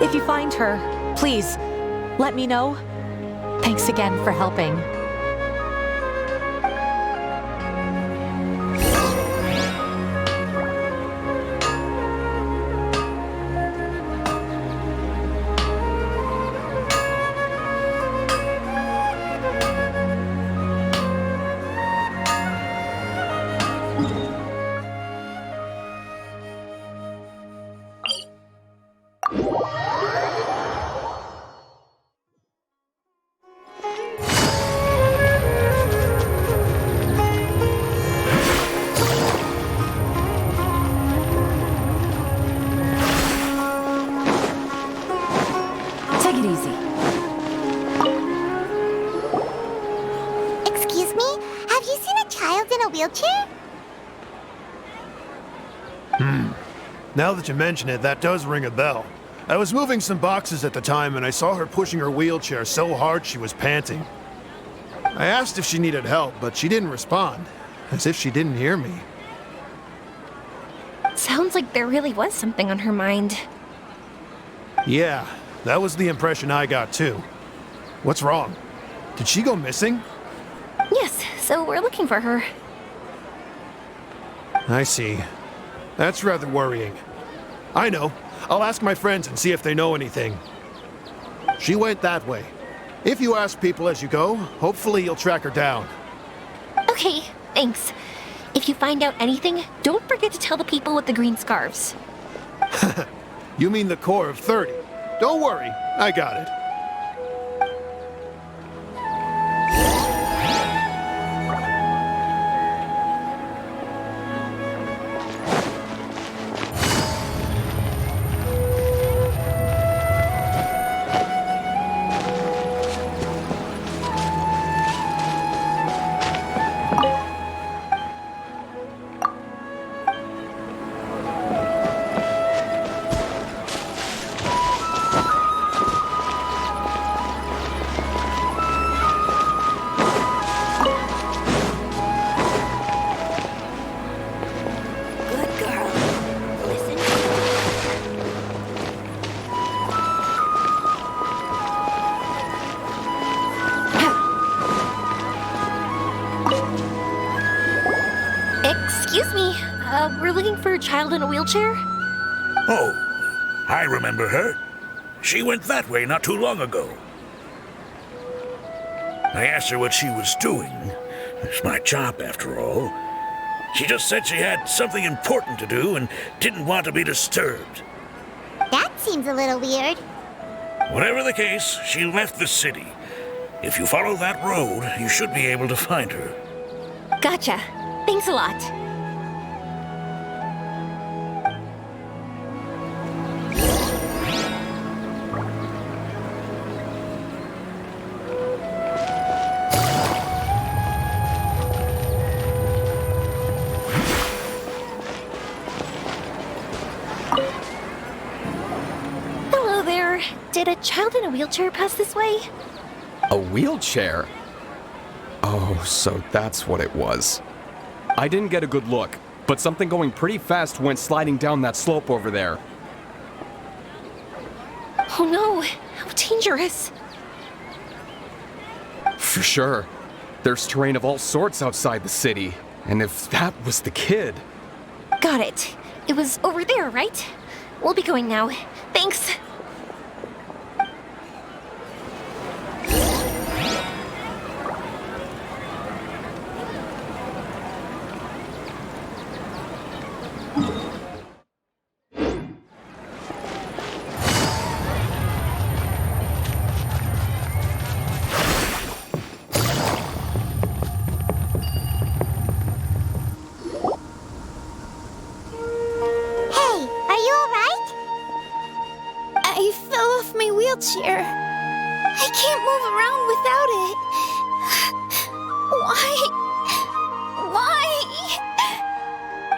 Speaker 9: If you find her, please, let me know. Thanks again for helping.
Speaker 1: Take it easy.
Speaker 4: Excuse me? Have you seen a child in a wheelchair?
Speaker 10: Now that you mention it, that does ring a bell. I was moving some boxes at the time and I saw her pushing her wheelchair so hard she was panting. I asked if she needed help, but she didn't respond, as if she didn't hear me.
Speaker 3: Sounds like there really was something on her mind.
Speaker 10: Yeah, that was the impression I got too. What's wrong? Did she go missing?
Speaker 3: Yes, so we're looking for her.
Speaker 10: I see. That's rather worrying. I know. I'll ask my friends and see if they know anything. She went that way. If you ask people as you go, hopefully you'll track her down.
Speaker 3: Okay, thanks. If you find out anything, don't forget to tell the people with the green scarves.
Speaker 10: You mean the core of 30. Don't worry, I got it.
Speaker 3: Excuse me, we're looking for a child in a wheelchair?
Speaker 5: Oh, I remember her. She went that way not too long ago. I asked her what she was doing. It's my job, after all. She just said she had something important to do and didn't want to be disturbed.
Speaker 4: That seems a little weird.
Speaker 5: Whatever the case, she left the city. If you follow that road, you should be able to find her.
Speaker 3: Gotcha. Thanks a lot. Hello there. Did a child in a wheelchair pass this way?
Speaker 11: A wheelchair? Oh, so that's what it was. I didn't get a good look, but something going pretty fast went sliding down that slope over there.
Speaker 3: Oh no, how dangerous.
Speaker 11: For sure. There's terrain of all sorts outside the city, and if that was the kid...
Speaker 3: Got it. It was over there, right? We'll be going now. Thanks.
Speaker 6: I fell off my wheelchair. I can't move around without it. Why?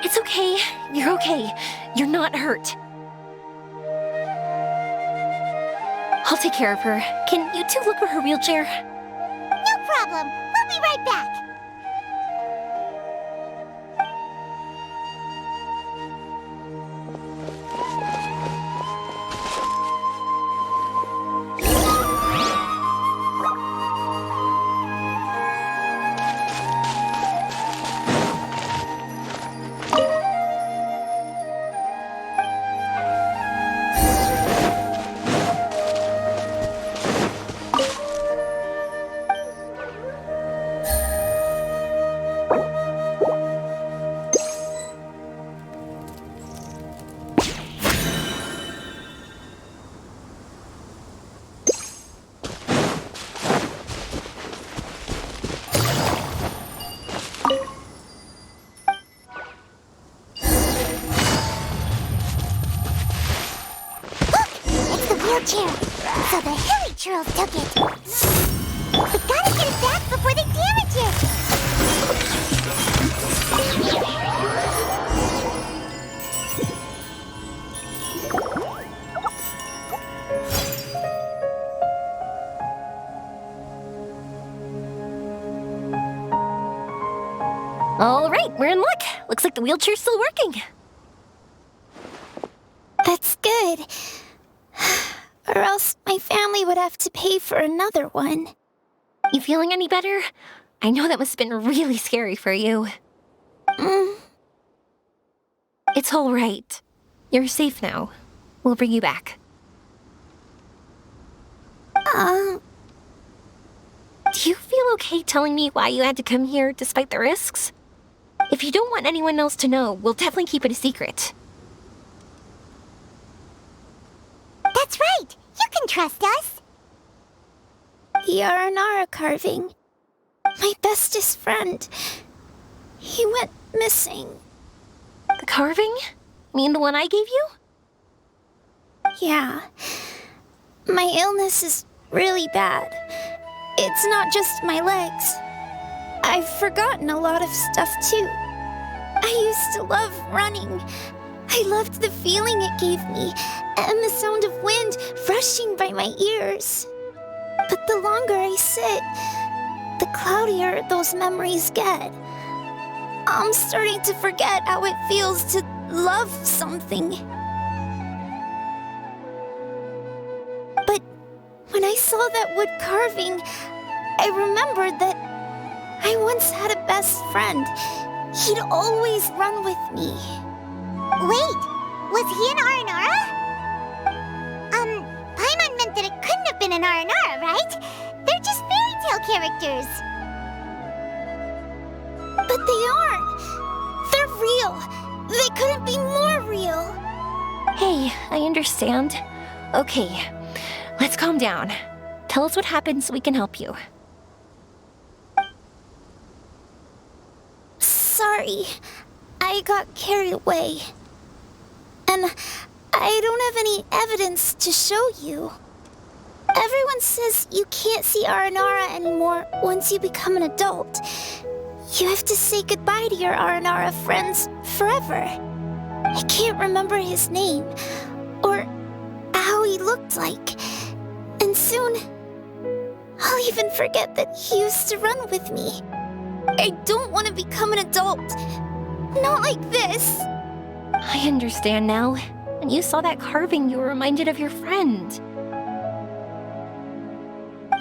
Speaker 3: It's okay. You're okay. You're not hurt. I'll take care of her. Can you two look for her wheelchair?
Speaker 4: No problem. We'll be right back. Wheelchair. So the hilly churls took it. We gotta get it back before they damage it.
Speaker 3: All right, we're in luck. Looks like the wheelchair's still working.
Speaker 6: That's good. Or else my family would have to pay for another one.
Speaker 3: You feeling any better? I know that must have been really scary for you. It's all right. You're safe now. We'll bring you back. Do you feel okay telling me why you had to come here despite the risks? If you don't want anyone else to know, we'll definitely keep it a secret.
Speaker 4: That's right. You can trust us.
Speaker 6: The Aranara carving. My bestest friend. He went missing.
Speaker 3: The carving? Mean the one I gave you?
Speaker 6: Yeah. My illness is really bad. It's not just my legs. I've forgotten a lot of stuff too. I used to love running. I loved the feeling it gave me, and the sound of wind rushing by my ears. But the longer I sit, the cloudier those memories get. I'm starting to forget how it feels to love something. But when I saw that wood carving, I remembered that I once had a best friend. He'd always run with me.
Speaker 4: Wait, was he an Aranara? Paimon meant that it couldn't have been an Aranara, right? They're just fairy tale characters.
Speaker 6: But they aren't. They're real. They couldn't be more real.
Speaker 3: Hey, I understand. Okay, let's calm down. Tell us what happened so we can help you.
Speaker 6: Sorry, I got carried away. And I don't have any evidence to show you. Everyone says you can't see Aranara anymore once you become an adult. You have to say goodbye to your Aranara friends forever. I can't remember his name, or how he looked like. And soon, I'll even forget that he used to run with me. I don't want to become an adult. Not like this.
Speaker 3: I understand now. When you saw that carving, you were reminded of your friend.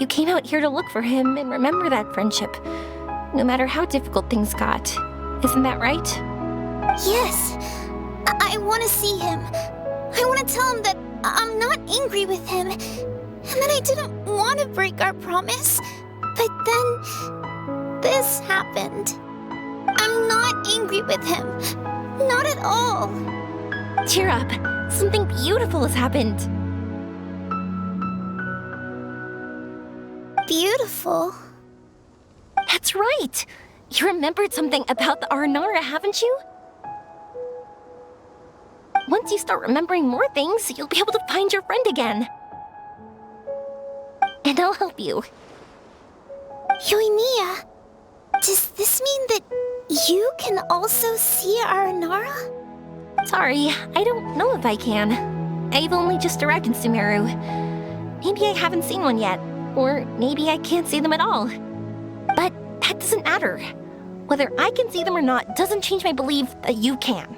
Speaker 3: You came out here to look for him and remember that friendship, no matter how difficult things got. Isn't that right?
Speaker 6: Yes. I want to see him. I want to tell him that I'm not angry with him, and that I didn't want to break our promise. But then, this happened. I'm not angry with him. Not at all.
Speaker 3: Cheer up. Something beautiful has happened.
Speaker 6: Beautiful?
Speaker 3: That's right. You remembered something about the Aranara, haven't you? Once you start remembering more things, you'll be able to find your friend again. And I'll help you.
Speaker 6: Yoimiya, does this mean that you can also see Aranara?
Speaker 3: Sorry, I don't know if I can. I've only just arrived in Sumeru. Maybe I haven't seen one yet, or maybe I can't see them at all. But that doesn't matter. Whether I can see them or not doesn't change my belief that you can.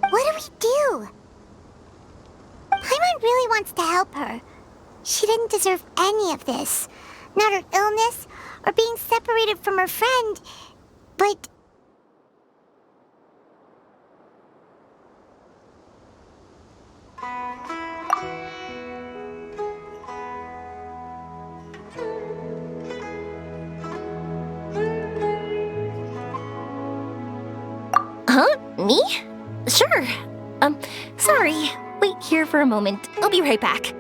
Speaker 4: What do we do? Paimon really wants to help her. She didn't deserve any of this. Not her illness, or being separated from her friend, but...
Speaker 3: Huh? Me? Sure. Sorry. Wait here for a moment. I'll be right back.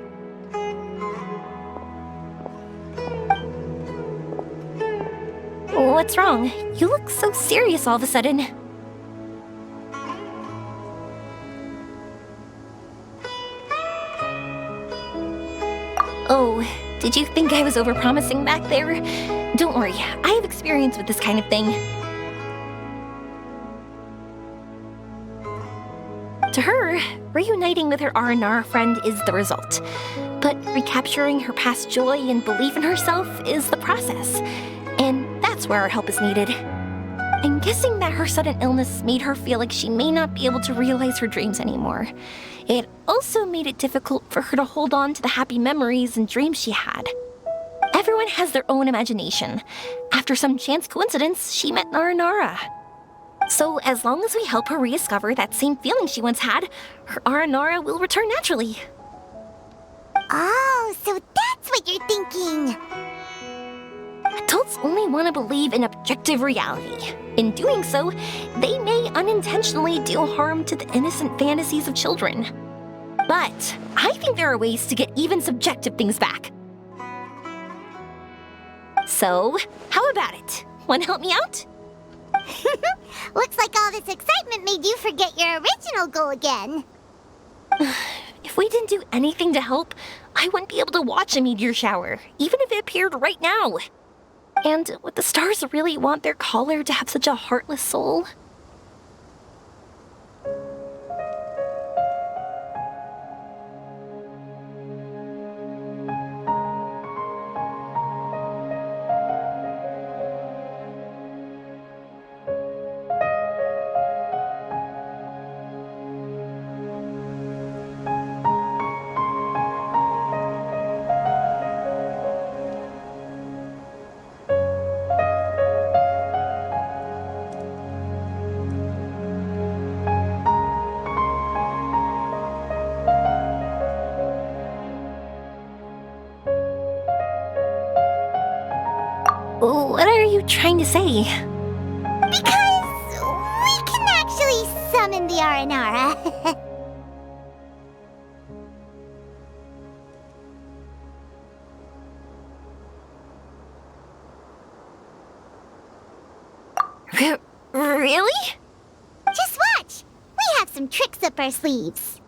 Speaker 3: What's wrong? You look so serious all of a sudden. Oh, did you think I was overpromising back there? Don't worry, I have experience with this kind of thing. To her, reuniting with her Aranara friend is the result. But recapturing her past joy and belief in herself is the process. And that's where our help is needed. I'm guessing that her sudden illness made her feel like she may not be able to realize her dreams anymore. It also made it difficult for her to hold on to the happy memories and dreams she had. Everyone has their own imagination. After some chance coincidence, she met Aranara. So as long as we help her rediscover that same feeling she once had, her Aranara will return naturally.
Speaker 4: Oh, so that's what you're thinking.
Speaker 3: Adults only want to believe in objective reality. In doing so, they may unintentionally do harm to the innocent fantasies of children. But I think there are ways to get even subjective things back. So, how about it? Want to help me out?
Speaker 4: Looks like all this excitement made you forget your original goal again.
Speaker 3: If we didn't do anything to help, I wouldn't be able to watch a meteor shower, even if it appeared right now. And would the stars really want their caller to have such a heartless soul? trying to say?
Speaker 4: Because we can actually summon the Aranara.
Speaker 3: Really?
Speaker 4: Just watch! We have some tricks up our sleeves.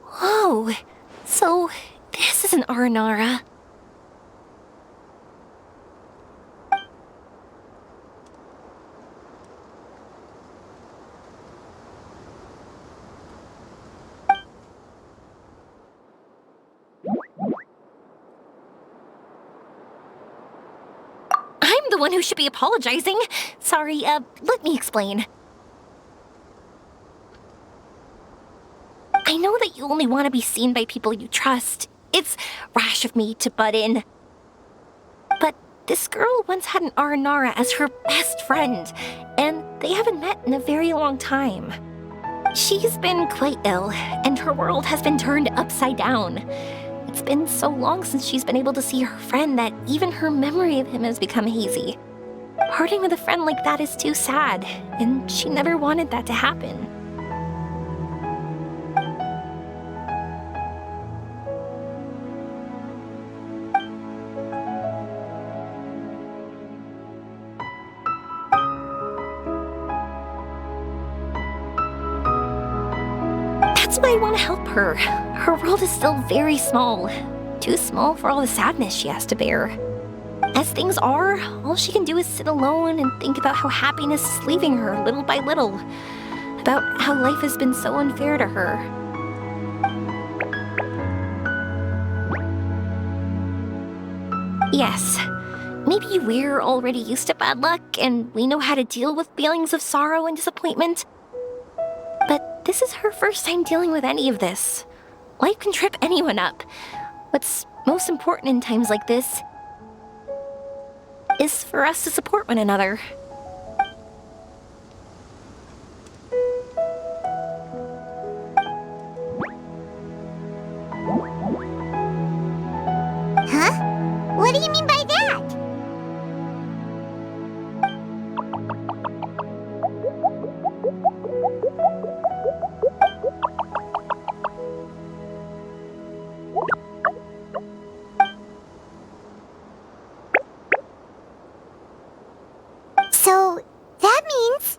Speaker 3: Whoa, so this is an Aranara. I'm the one who should be apologizing. Sorry, let me explain. I know that you only want to be seen by people you trust. It's rash of me to butt in. But this girl once had an Aranara as her best friend, and they haven't met in a very long time. She's been quite ill, and her world has been turned upside down. It's been so long since she's been able to see her friend that even her memory of him has become hazy. Parting with a friend like that is too sad, and she never wanted that to happen. That's why I want to help her. Her world is still very small. Too small for all the sadness she has to bear. As things are, all she can do is sit alone and think about how happiness is leaving her little by little. About how life has been so unfair to her. Yes, maybe we're already used to bad luck and we know how to deal with feelings of sorrow and disappointment. But this is her first time dealing with any of this. Life can trip anyone up. What's most important in times like this is for us to support one another.
Speaker 4: Huh? What do you mean by that? So, that means...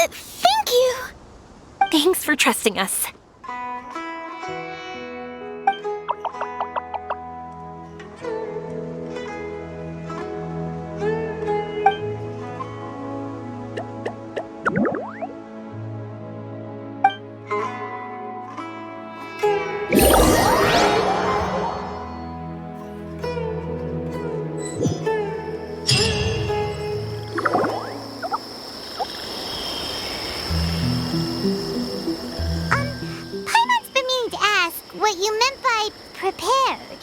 Speaker 4: thank you!
Speaker 3: Thanks for trusting us.
Speaker 4: Paimon's been meaning to ask what you meant by prepared.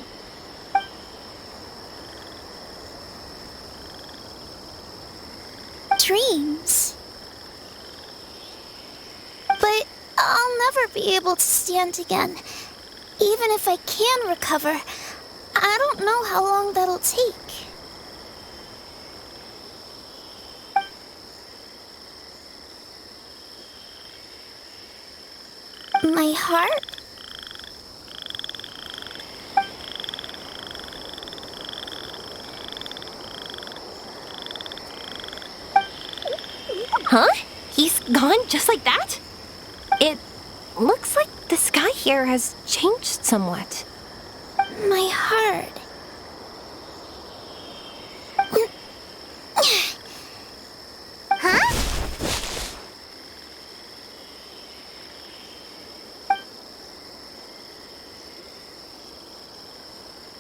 Speaker 12: Dreams. But I'll never be able to stand again. Even if I can recover, I don't know how long that'll take. My heart?
Speaker 3: Huh? He's gone just like that? It looks like the sky here has changed somewhat.
Speaker 12: My heart.
Speaker 4: Huh?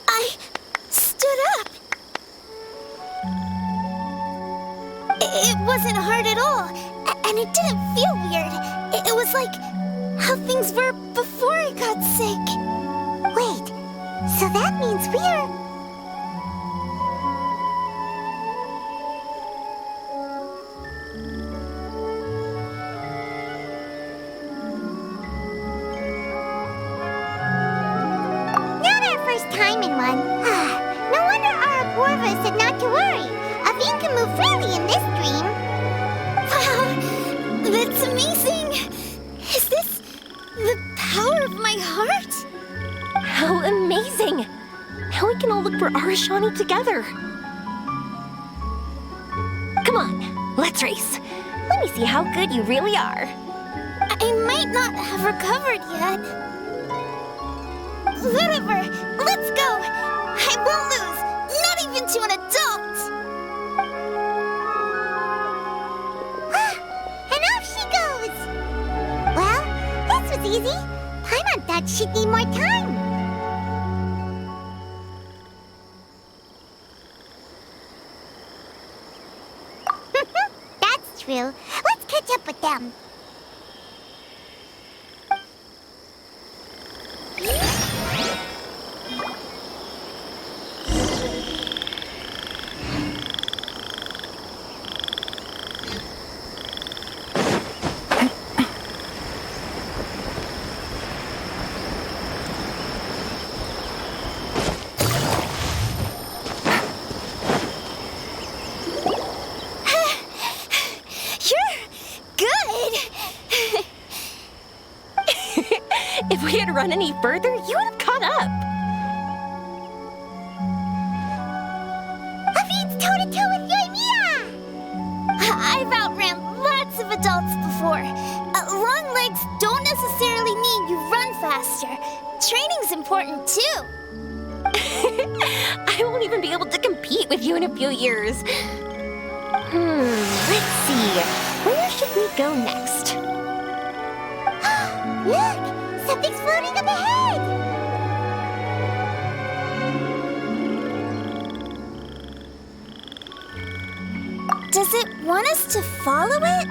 Speaker 12: I stood up. It wasn't hard at all, and it didn't feel weird. It was like how things were before I got sick.
Speaker 4: Wait, so that means we're... to worry. Afin can move freely in this dream.
Speaker 12: Wow, that's amazing! Is this the power of my heart?
Speaker 3: How amazing! Now we can all look for Arashani together. Come on, let's race. Let me see how good you really are.
Speaker 12: I might not have recovered yet. Whatever, let's go! I won't lose, not even to an adult!
Speaker 4: And off she goes! Well, this was easy. Paimon thought she'd need more time. That's true. Let's catch up with them.
Speaker 3: If we had run any further, you would have caught up.
Speaker 4: Afin's toe-to-toe with Yoimiya!
Speaker 12: I've outran lots of adults before. Long legs don't necessarily mean you run faster. Training's important too.
Speaker 3: I won't even be able to compete with you in a few years. Let's see. Where should we go next?
Speaker 4: Look! Something's floating up ahead!
Speaker 12: Does it want us to follow it?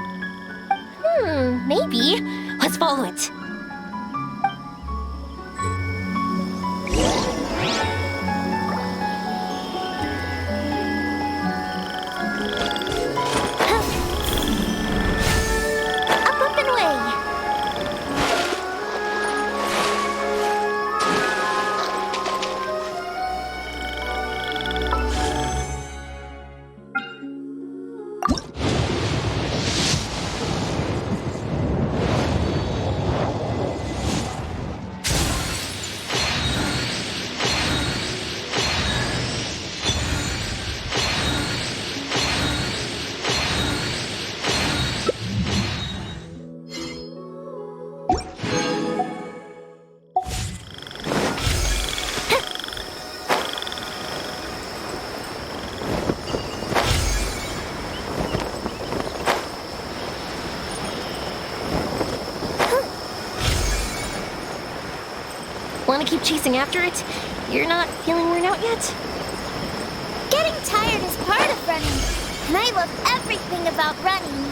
Speaker 3: Maybe. Let's follow it.
Speaker 4: Up and away!
Speaker 3: Want to keep chasing after it? You're not feeling worn out yet?
Speaker 12: Getting tired is part of running, and I love everything about running.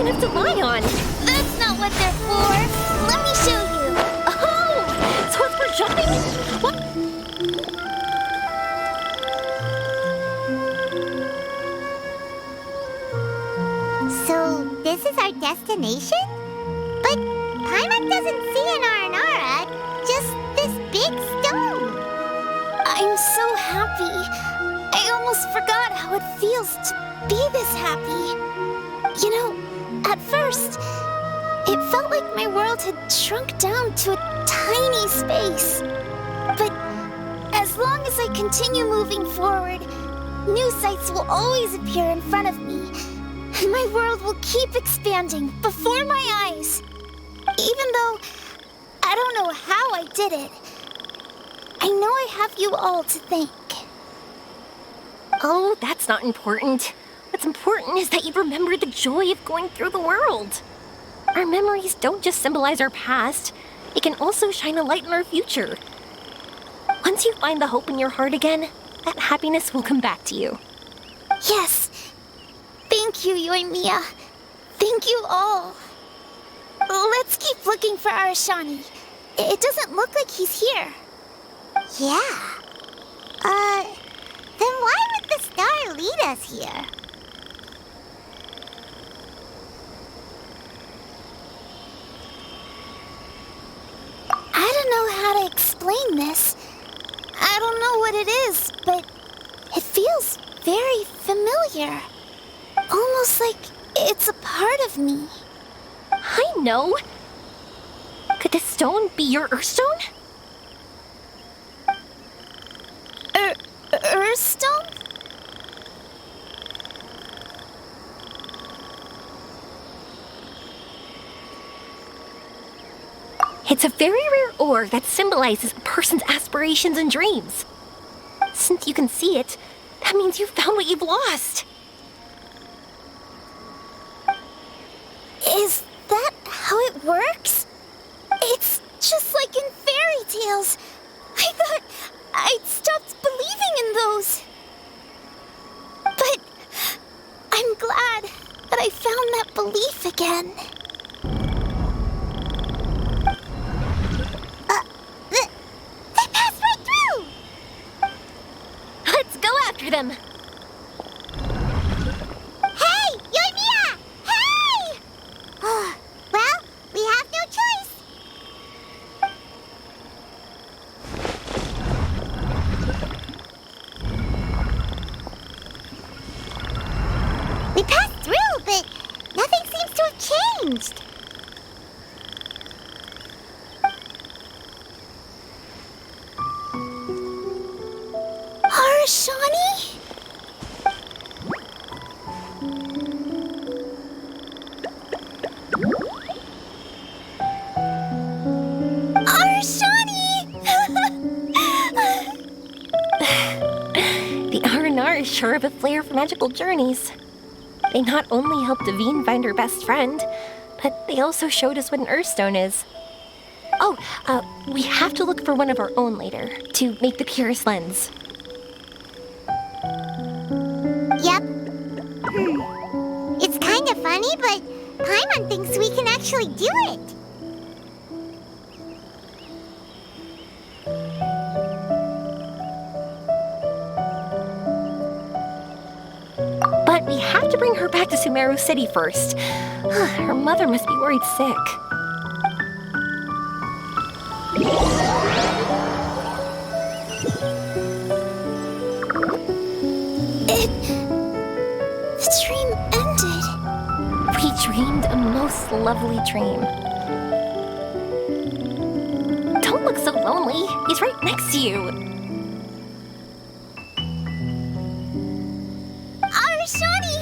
Speaker 3: enough to lie on.
Speaker 12: That's not what they're for. Let me show you.
Speaker 3: Oh! So it's for jumping? What?
Speaker 4: So, this is our destination? But Paimon doesn't see an Aranara, just this big stone.
Speaker 12: I'm so happy. I almost forgot feels to be this happy. You know, at first, it felt like my world had shrunk down to a tiny space. But as long as I continue moving forward, new sights will always appear in front of me, and my world will keep expanding before my eyes. Even though I don't know how I did it, I know I have you all to thank.
Speaker 3: Oh, that's not important. What's important is that you remember the joy of going through the world. Our memories don't just symbolize our past, it can also shine a light in our future. Once you find the hope in your heart again, that happiness will come back to you.
Speaker 12: Yes. Thank you, Yoimiya. Thank you all. Let's keep looking for Arashani. It doesn't look like he's here.
Speaker 4: Yeah. Then why would the star lead us here?
Speaker 12: I don't know how to explain this. I don't know what it is, but it feels very familiar. Almost like it's a part of me.
Speaker 3: I know. Could this stone be your Earthstone?
Speaker 12: Earthstone?
Speaker 3: It's a very rare ore that symbolizes a person's aspirations and dreams. Since you can see it, that means you've found what you've lost.
Speaker 12: Is that how it works? It's just like in fairy tales. I thought I'd stopped believing in those. But I'm glad that I found that belief again.
Speaker 4: They passed right through!
Speaker 3: Let's go after them.
Speaker 4: Hey, Yoimiya! Hey! Well, we have no choice. We passed through, but nothing seems to have changed.
Speaker 12: Arashani?
Speaker 3: The R&R is sure of a flair for magical journeys. They not only helped Devine find her best friend, but they also showed us what an Earthstone is. Oh, we have to look for one of our own later, to make the purest lens.
Speaker 4: Yep. It's kind of funny, but Paimon thinks we can actually do it.
Speaker 3: But we have to bring her back to Sumeru City first. Her mother must be worried sick.
Speaker 12: The dream ended.
Speaker 3: We dreamed a most lovely dream. Don't look so lonely. He's right next to you.
Speaker 12: Arashani,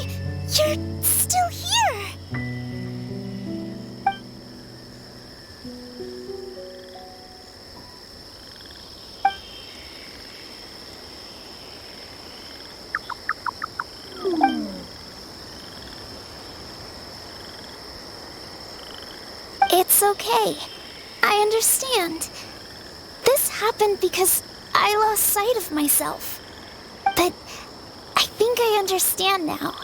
Speaker 12: you're still here. It's okay. I understand. This happened because I lost sight of myself. But I think I understand now.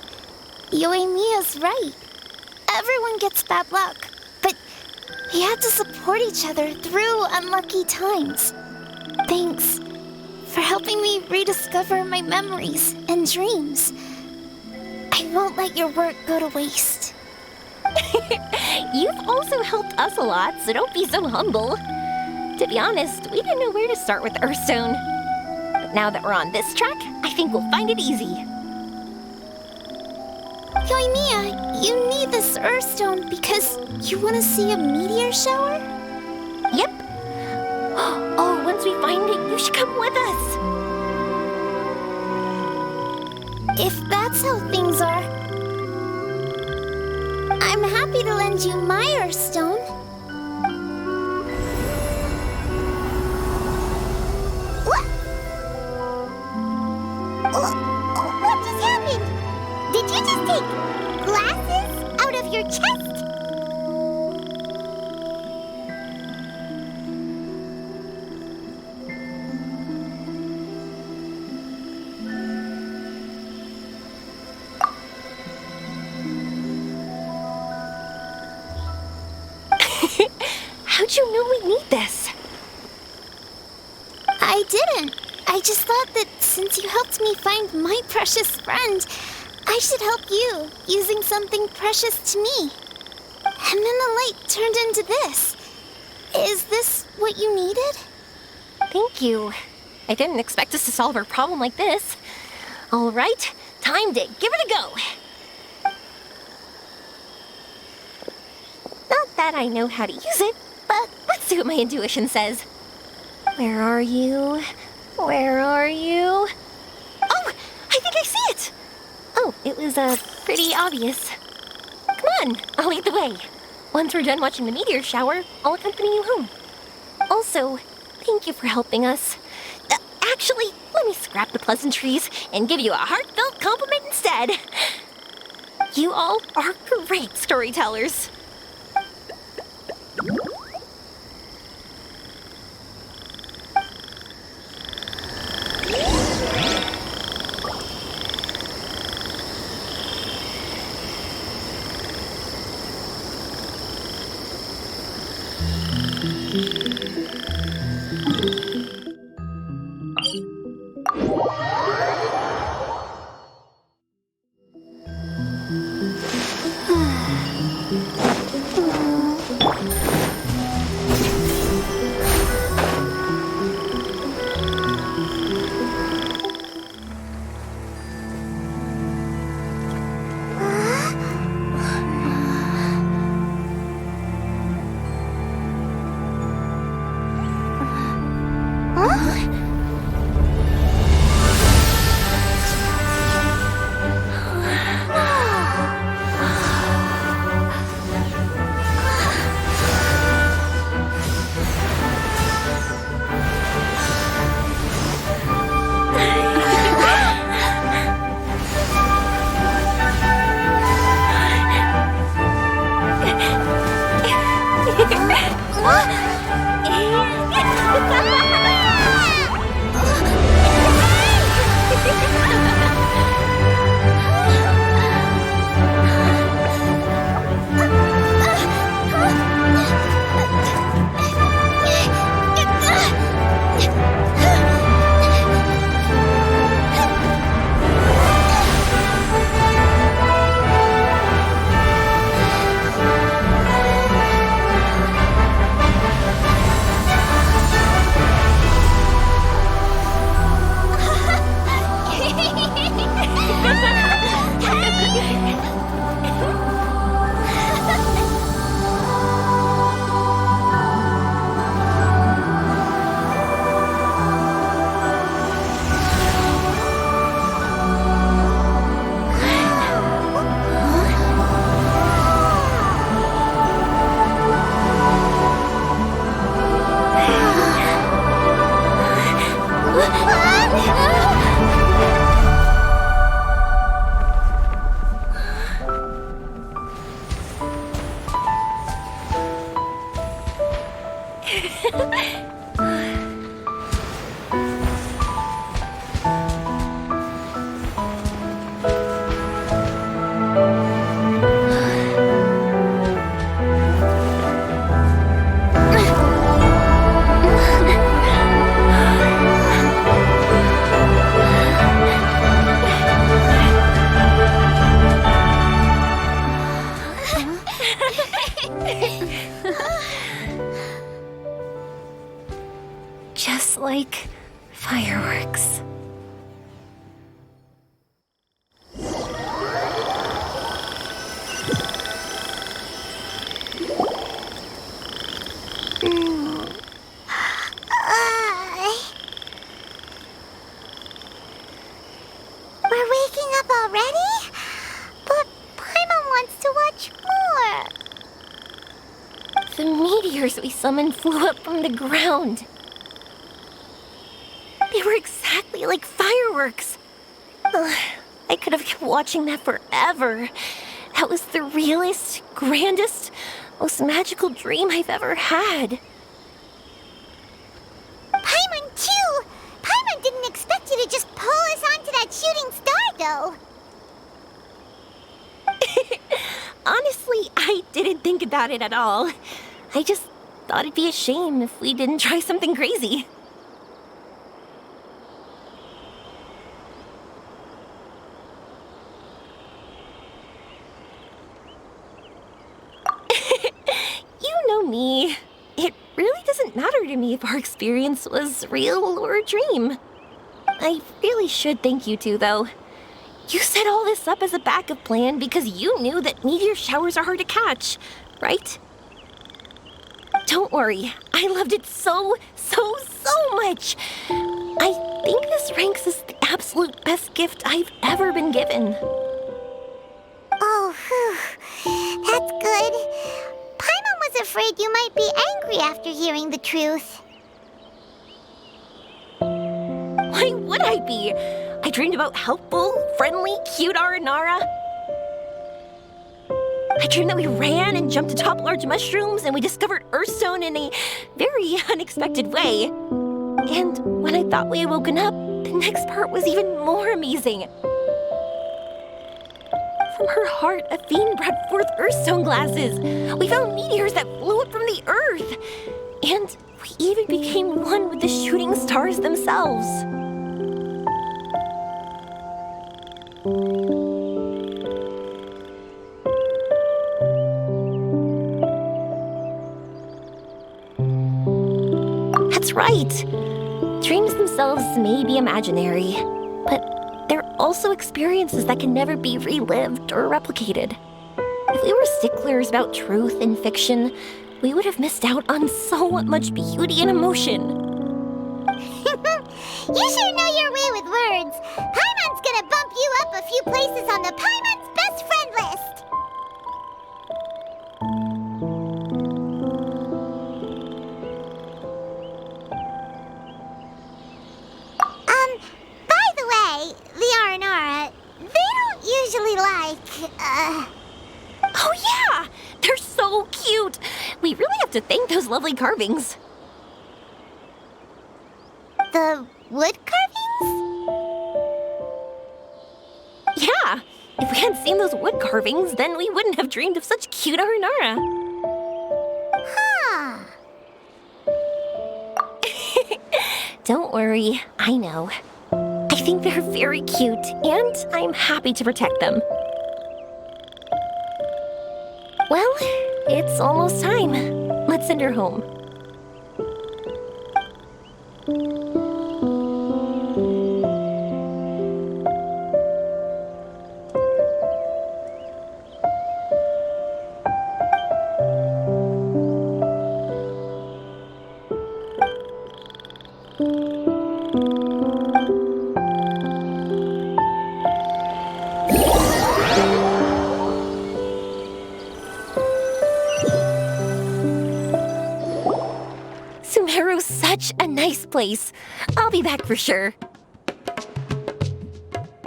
Speaker 12: Yoimiya's right. Everyone gets bad luck, but we have to support each other through unlucky times. Thanks for helping me rediscover my memories and dreams. I won't let your work go to waste.
Speaker 3: You've also helped us a lot, so don't be so humble. To be honest, we didn't know where to start with Earthstone. But now that we're on this track, I think we'll find it easy.
Speaker 12: Yoimiya, you need this Earthstone because you want to see a meteor shower?
Speaker 3: Yep. Oh, once we find it, you should come with us.
Speaker 12: If that's how things are, I'm happy to lend you my Earthstone.
Speaker 4: What just happened? Did you just take glasses out of your chest?
Speaker 3: How'd you know we need this?
Speaker 12: I didn't. I just thought that since you helped me find my precious friend, I should help you using something precious to me. And then the light turned into this. Is this what you needed?
Speaker 3: Thank you. I didn't expect us to solve our problem like this. All right, time to give it a go. Not that I know how to use it, but let's see what my intuition says. Where are you? Where are you? Oh, I think I see it! Oh, it was, pretty obvious. Come on, I'll lead the way. Once we're done watching the meteor shower, I'll accompany you home. Also, thank you for helping us. Actually, let me scrap the pleasantries and give you a heartfelt compliment instead. You all are great storytellers.
Speaker 4: already? But Paimon wants to watch more.
Speaker 3: The meteors we summoned flew up from the ground. They were exactly like fireworks. Ugh, I could have kept watching that forever. That was the realest, grandest, most magical dream I've ever had.
Speaker 4: Paimon, too! Paimon didn't expect you to just pull us onto that shooting star, though.
Speaker 3: Honestly, I didn't think about it at all. I just thought it'd be a shame if we didn't try something crazy. You know me. It really doesn't matter to me if our experience was real or a dream. I really should thank you two, though. You set all this up as a backup plan because you knew that meteor showers are hard to catch, right? Don't worry, I loved it so much. I think this ranks as the absolute best gift I've ever been given.
Speaker 4: Oh, whew. That's good. Paimon was afraid you might be angry after hearing the truth.
Speaker 3: Why would I be? I dreamed about helpful, friendly, cute Aranara. I dreamed that we ran and jumped atop large mushrooms and we discovered Earthstone in a very unexpected way. And when I thought we had woken up, the next part was even more amazing. From her heart, Athene brought forth Earthstone glasses. We found meteors that flew up from the Earth. And we even became one with the shooting stars themselves. That's right. Dreams themselves may be imaginary, but they're also experiences that can never be relived or replicated. If we were sticklers about truth in fiction, we would have missed out on so much beauty and emotion.
Speaker 4: You sure know your way with words. Paimon's gonna bump you up a few places on the Paimon's best friend list. By the way, the Aranara, they don't usually like,
Speaker 3: Oh yeah! They're so cute! We really have to thank those lovely carvings.
Speaker 4: the wood carvings?
Speaker 3: Yeah! If we hadn't seen those wood carvings, then we wouldn't have dreamed of such cute Aranara.
Speaker 4: Huh.
Speaker 3: Don't worry, I know. I think they're very cute, and I'm happy to protect them. Well, it's almost time. Let's send her home. Sumeru's such a nice place. I'll be back for sure.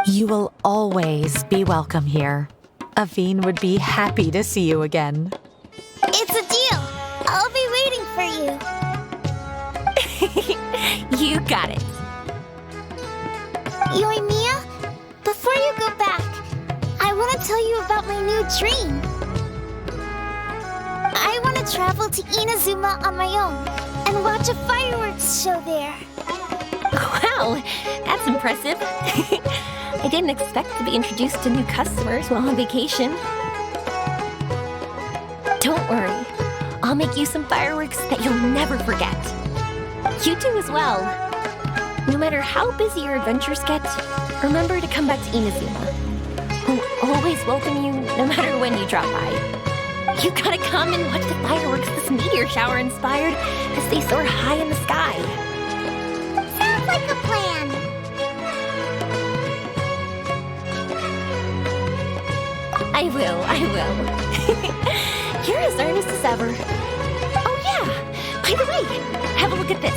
Speaker 9: You will always be welcome here. Athene would be happy to see you again.
Speaker 12: It's a deal. I'll be waiting for you.
Speaker 3: You got it.
Speaker 12: Yoimiya, before you go back, I want to tell you about my new dream. I want to travel to Inazuma on my own and watch a fireworks show there.
Speaker 3: Wow, that's impressive. I didn't expect to be introduced to new customers while on vacation. Don't worry. I'll make you some fireworks that you'll never forget. You do as well. No matter how busy your adventures get, remember to come back to Inazuma. We'll always welcome you no matter when you drop by. You gotta come and watch the fireworks this meteor shower inspired as they soar high in the sky.
Speaker 4: Sounds like a plan.
Speaker 3: I will. You're as earnest as ever. Oh yeah, by the way, have a look at this.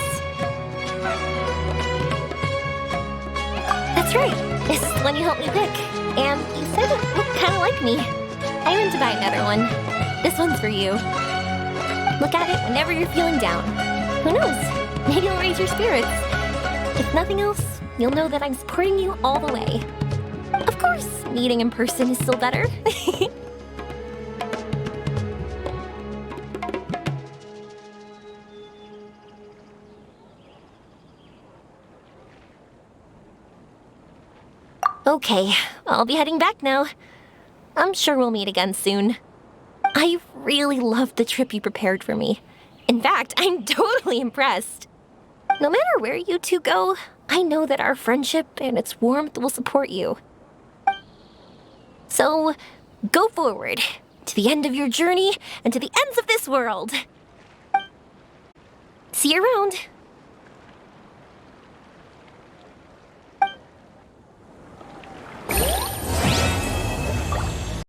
Speaker 3: That's right, this is the one you helped me pick. And you said it looked kind of like me. I went to buy another one. This one's for you. Look at it whenever you're feeling down. Who knows? Maybe it'll raise your spirits. If nothing else, you'll know that I'm supporting you all the way. Of course, meeting in person is still better. Okay, I'll be heading back now. I'm sure we'll meet again soon. I really loved the trip you prepared for me. In fact, I'm totally impressed. No matter where you two go, I know that our friendship and its warmth will support you. So, go forward, to the end of your journey and to the ends of this world. See you around.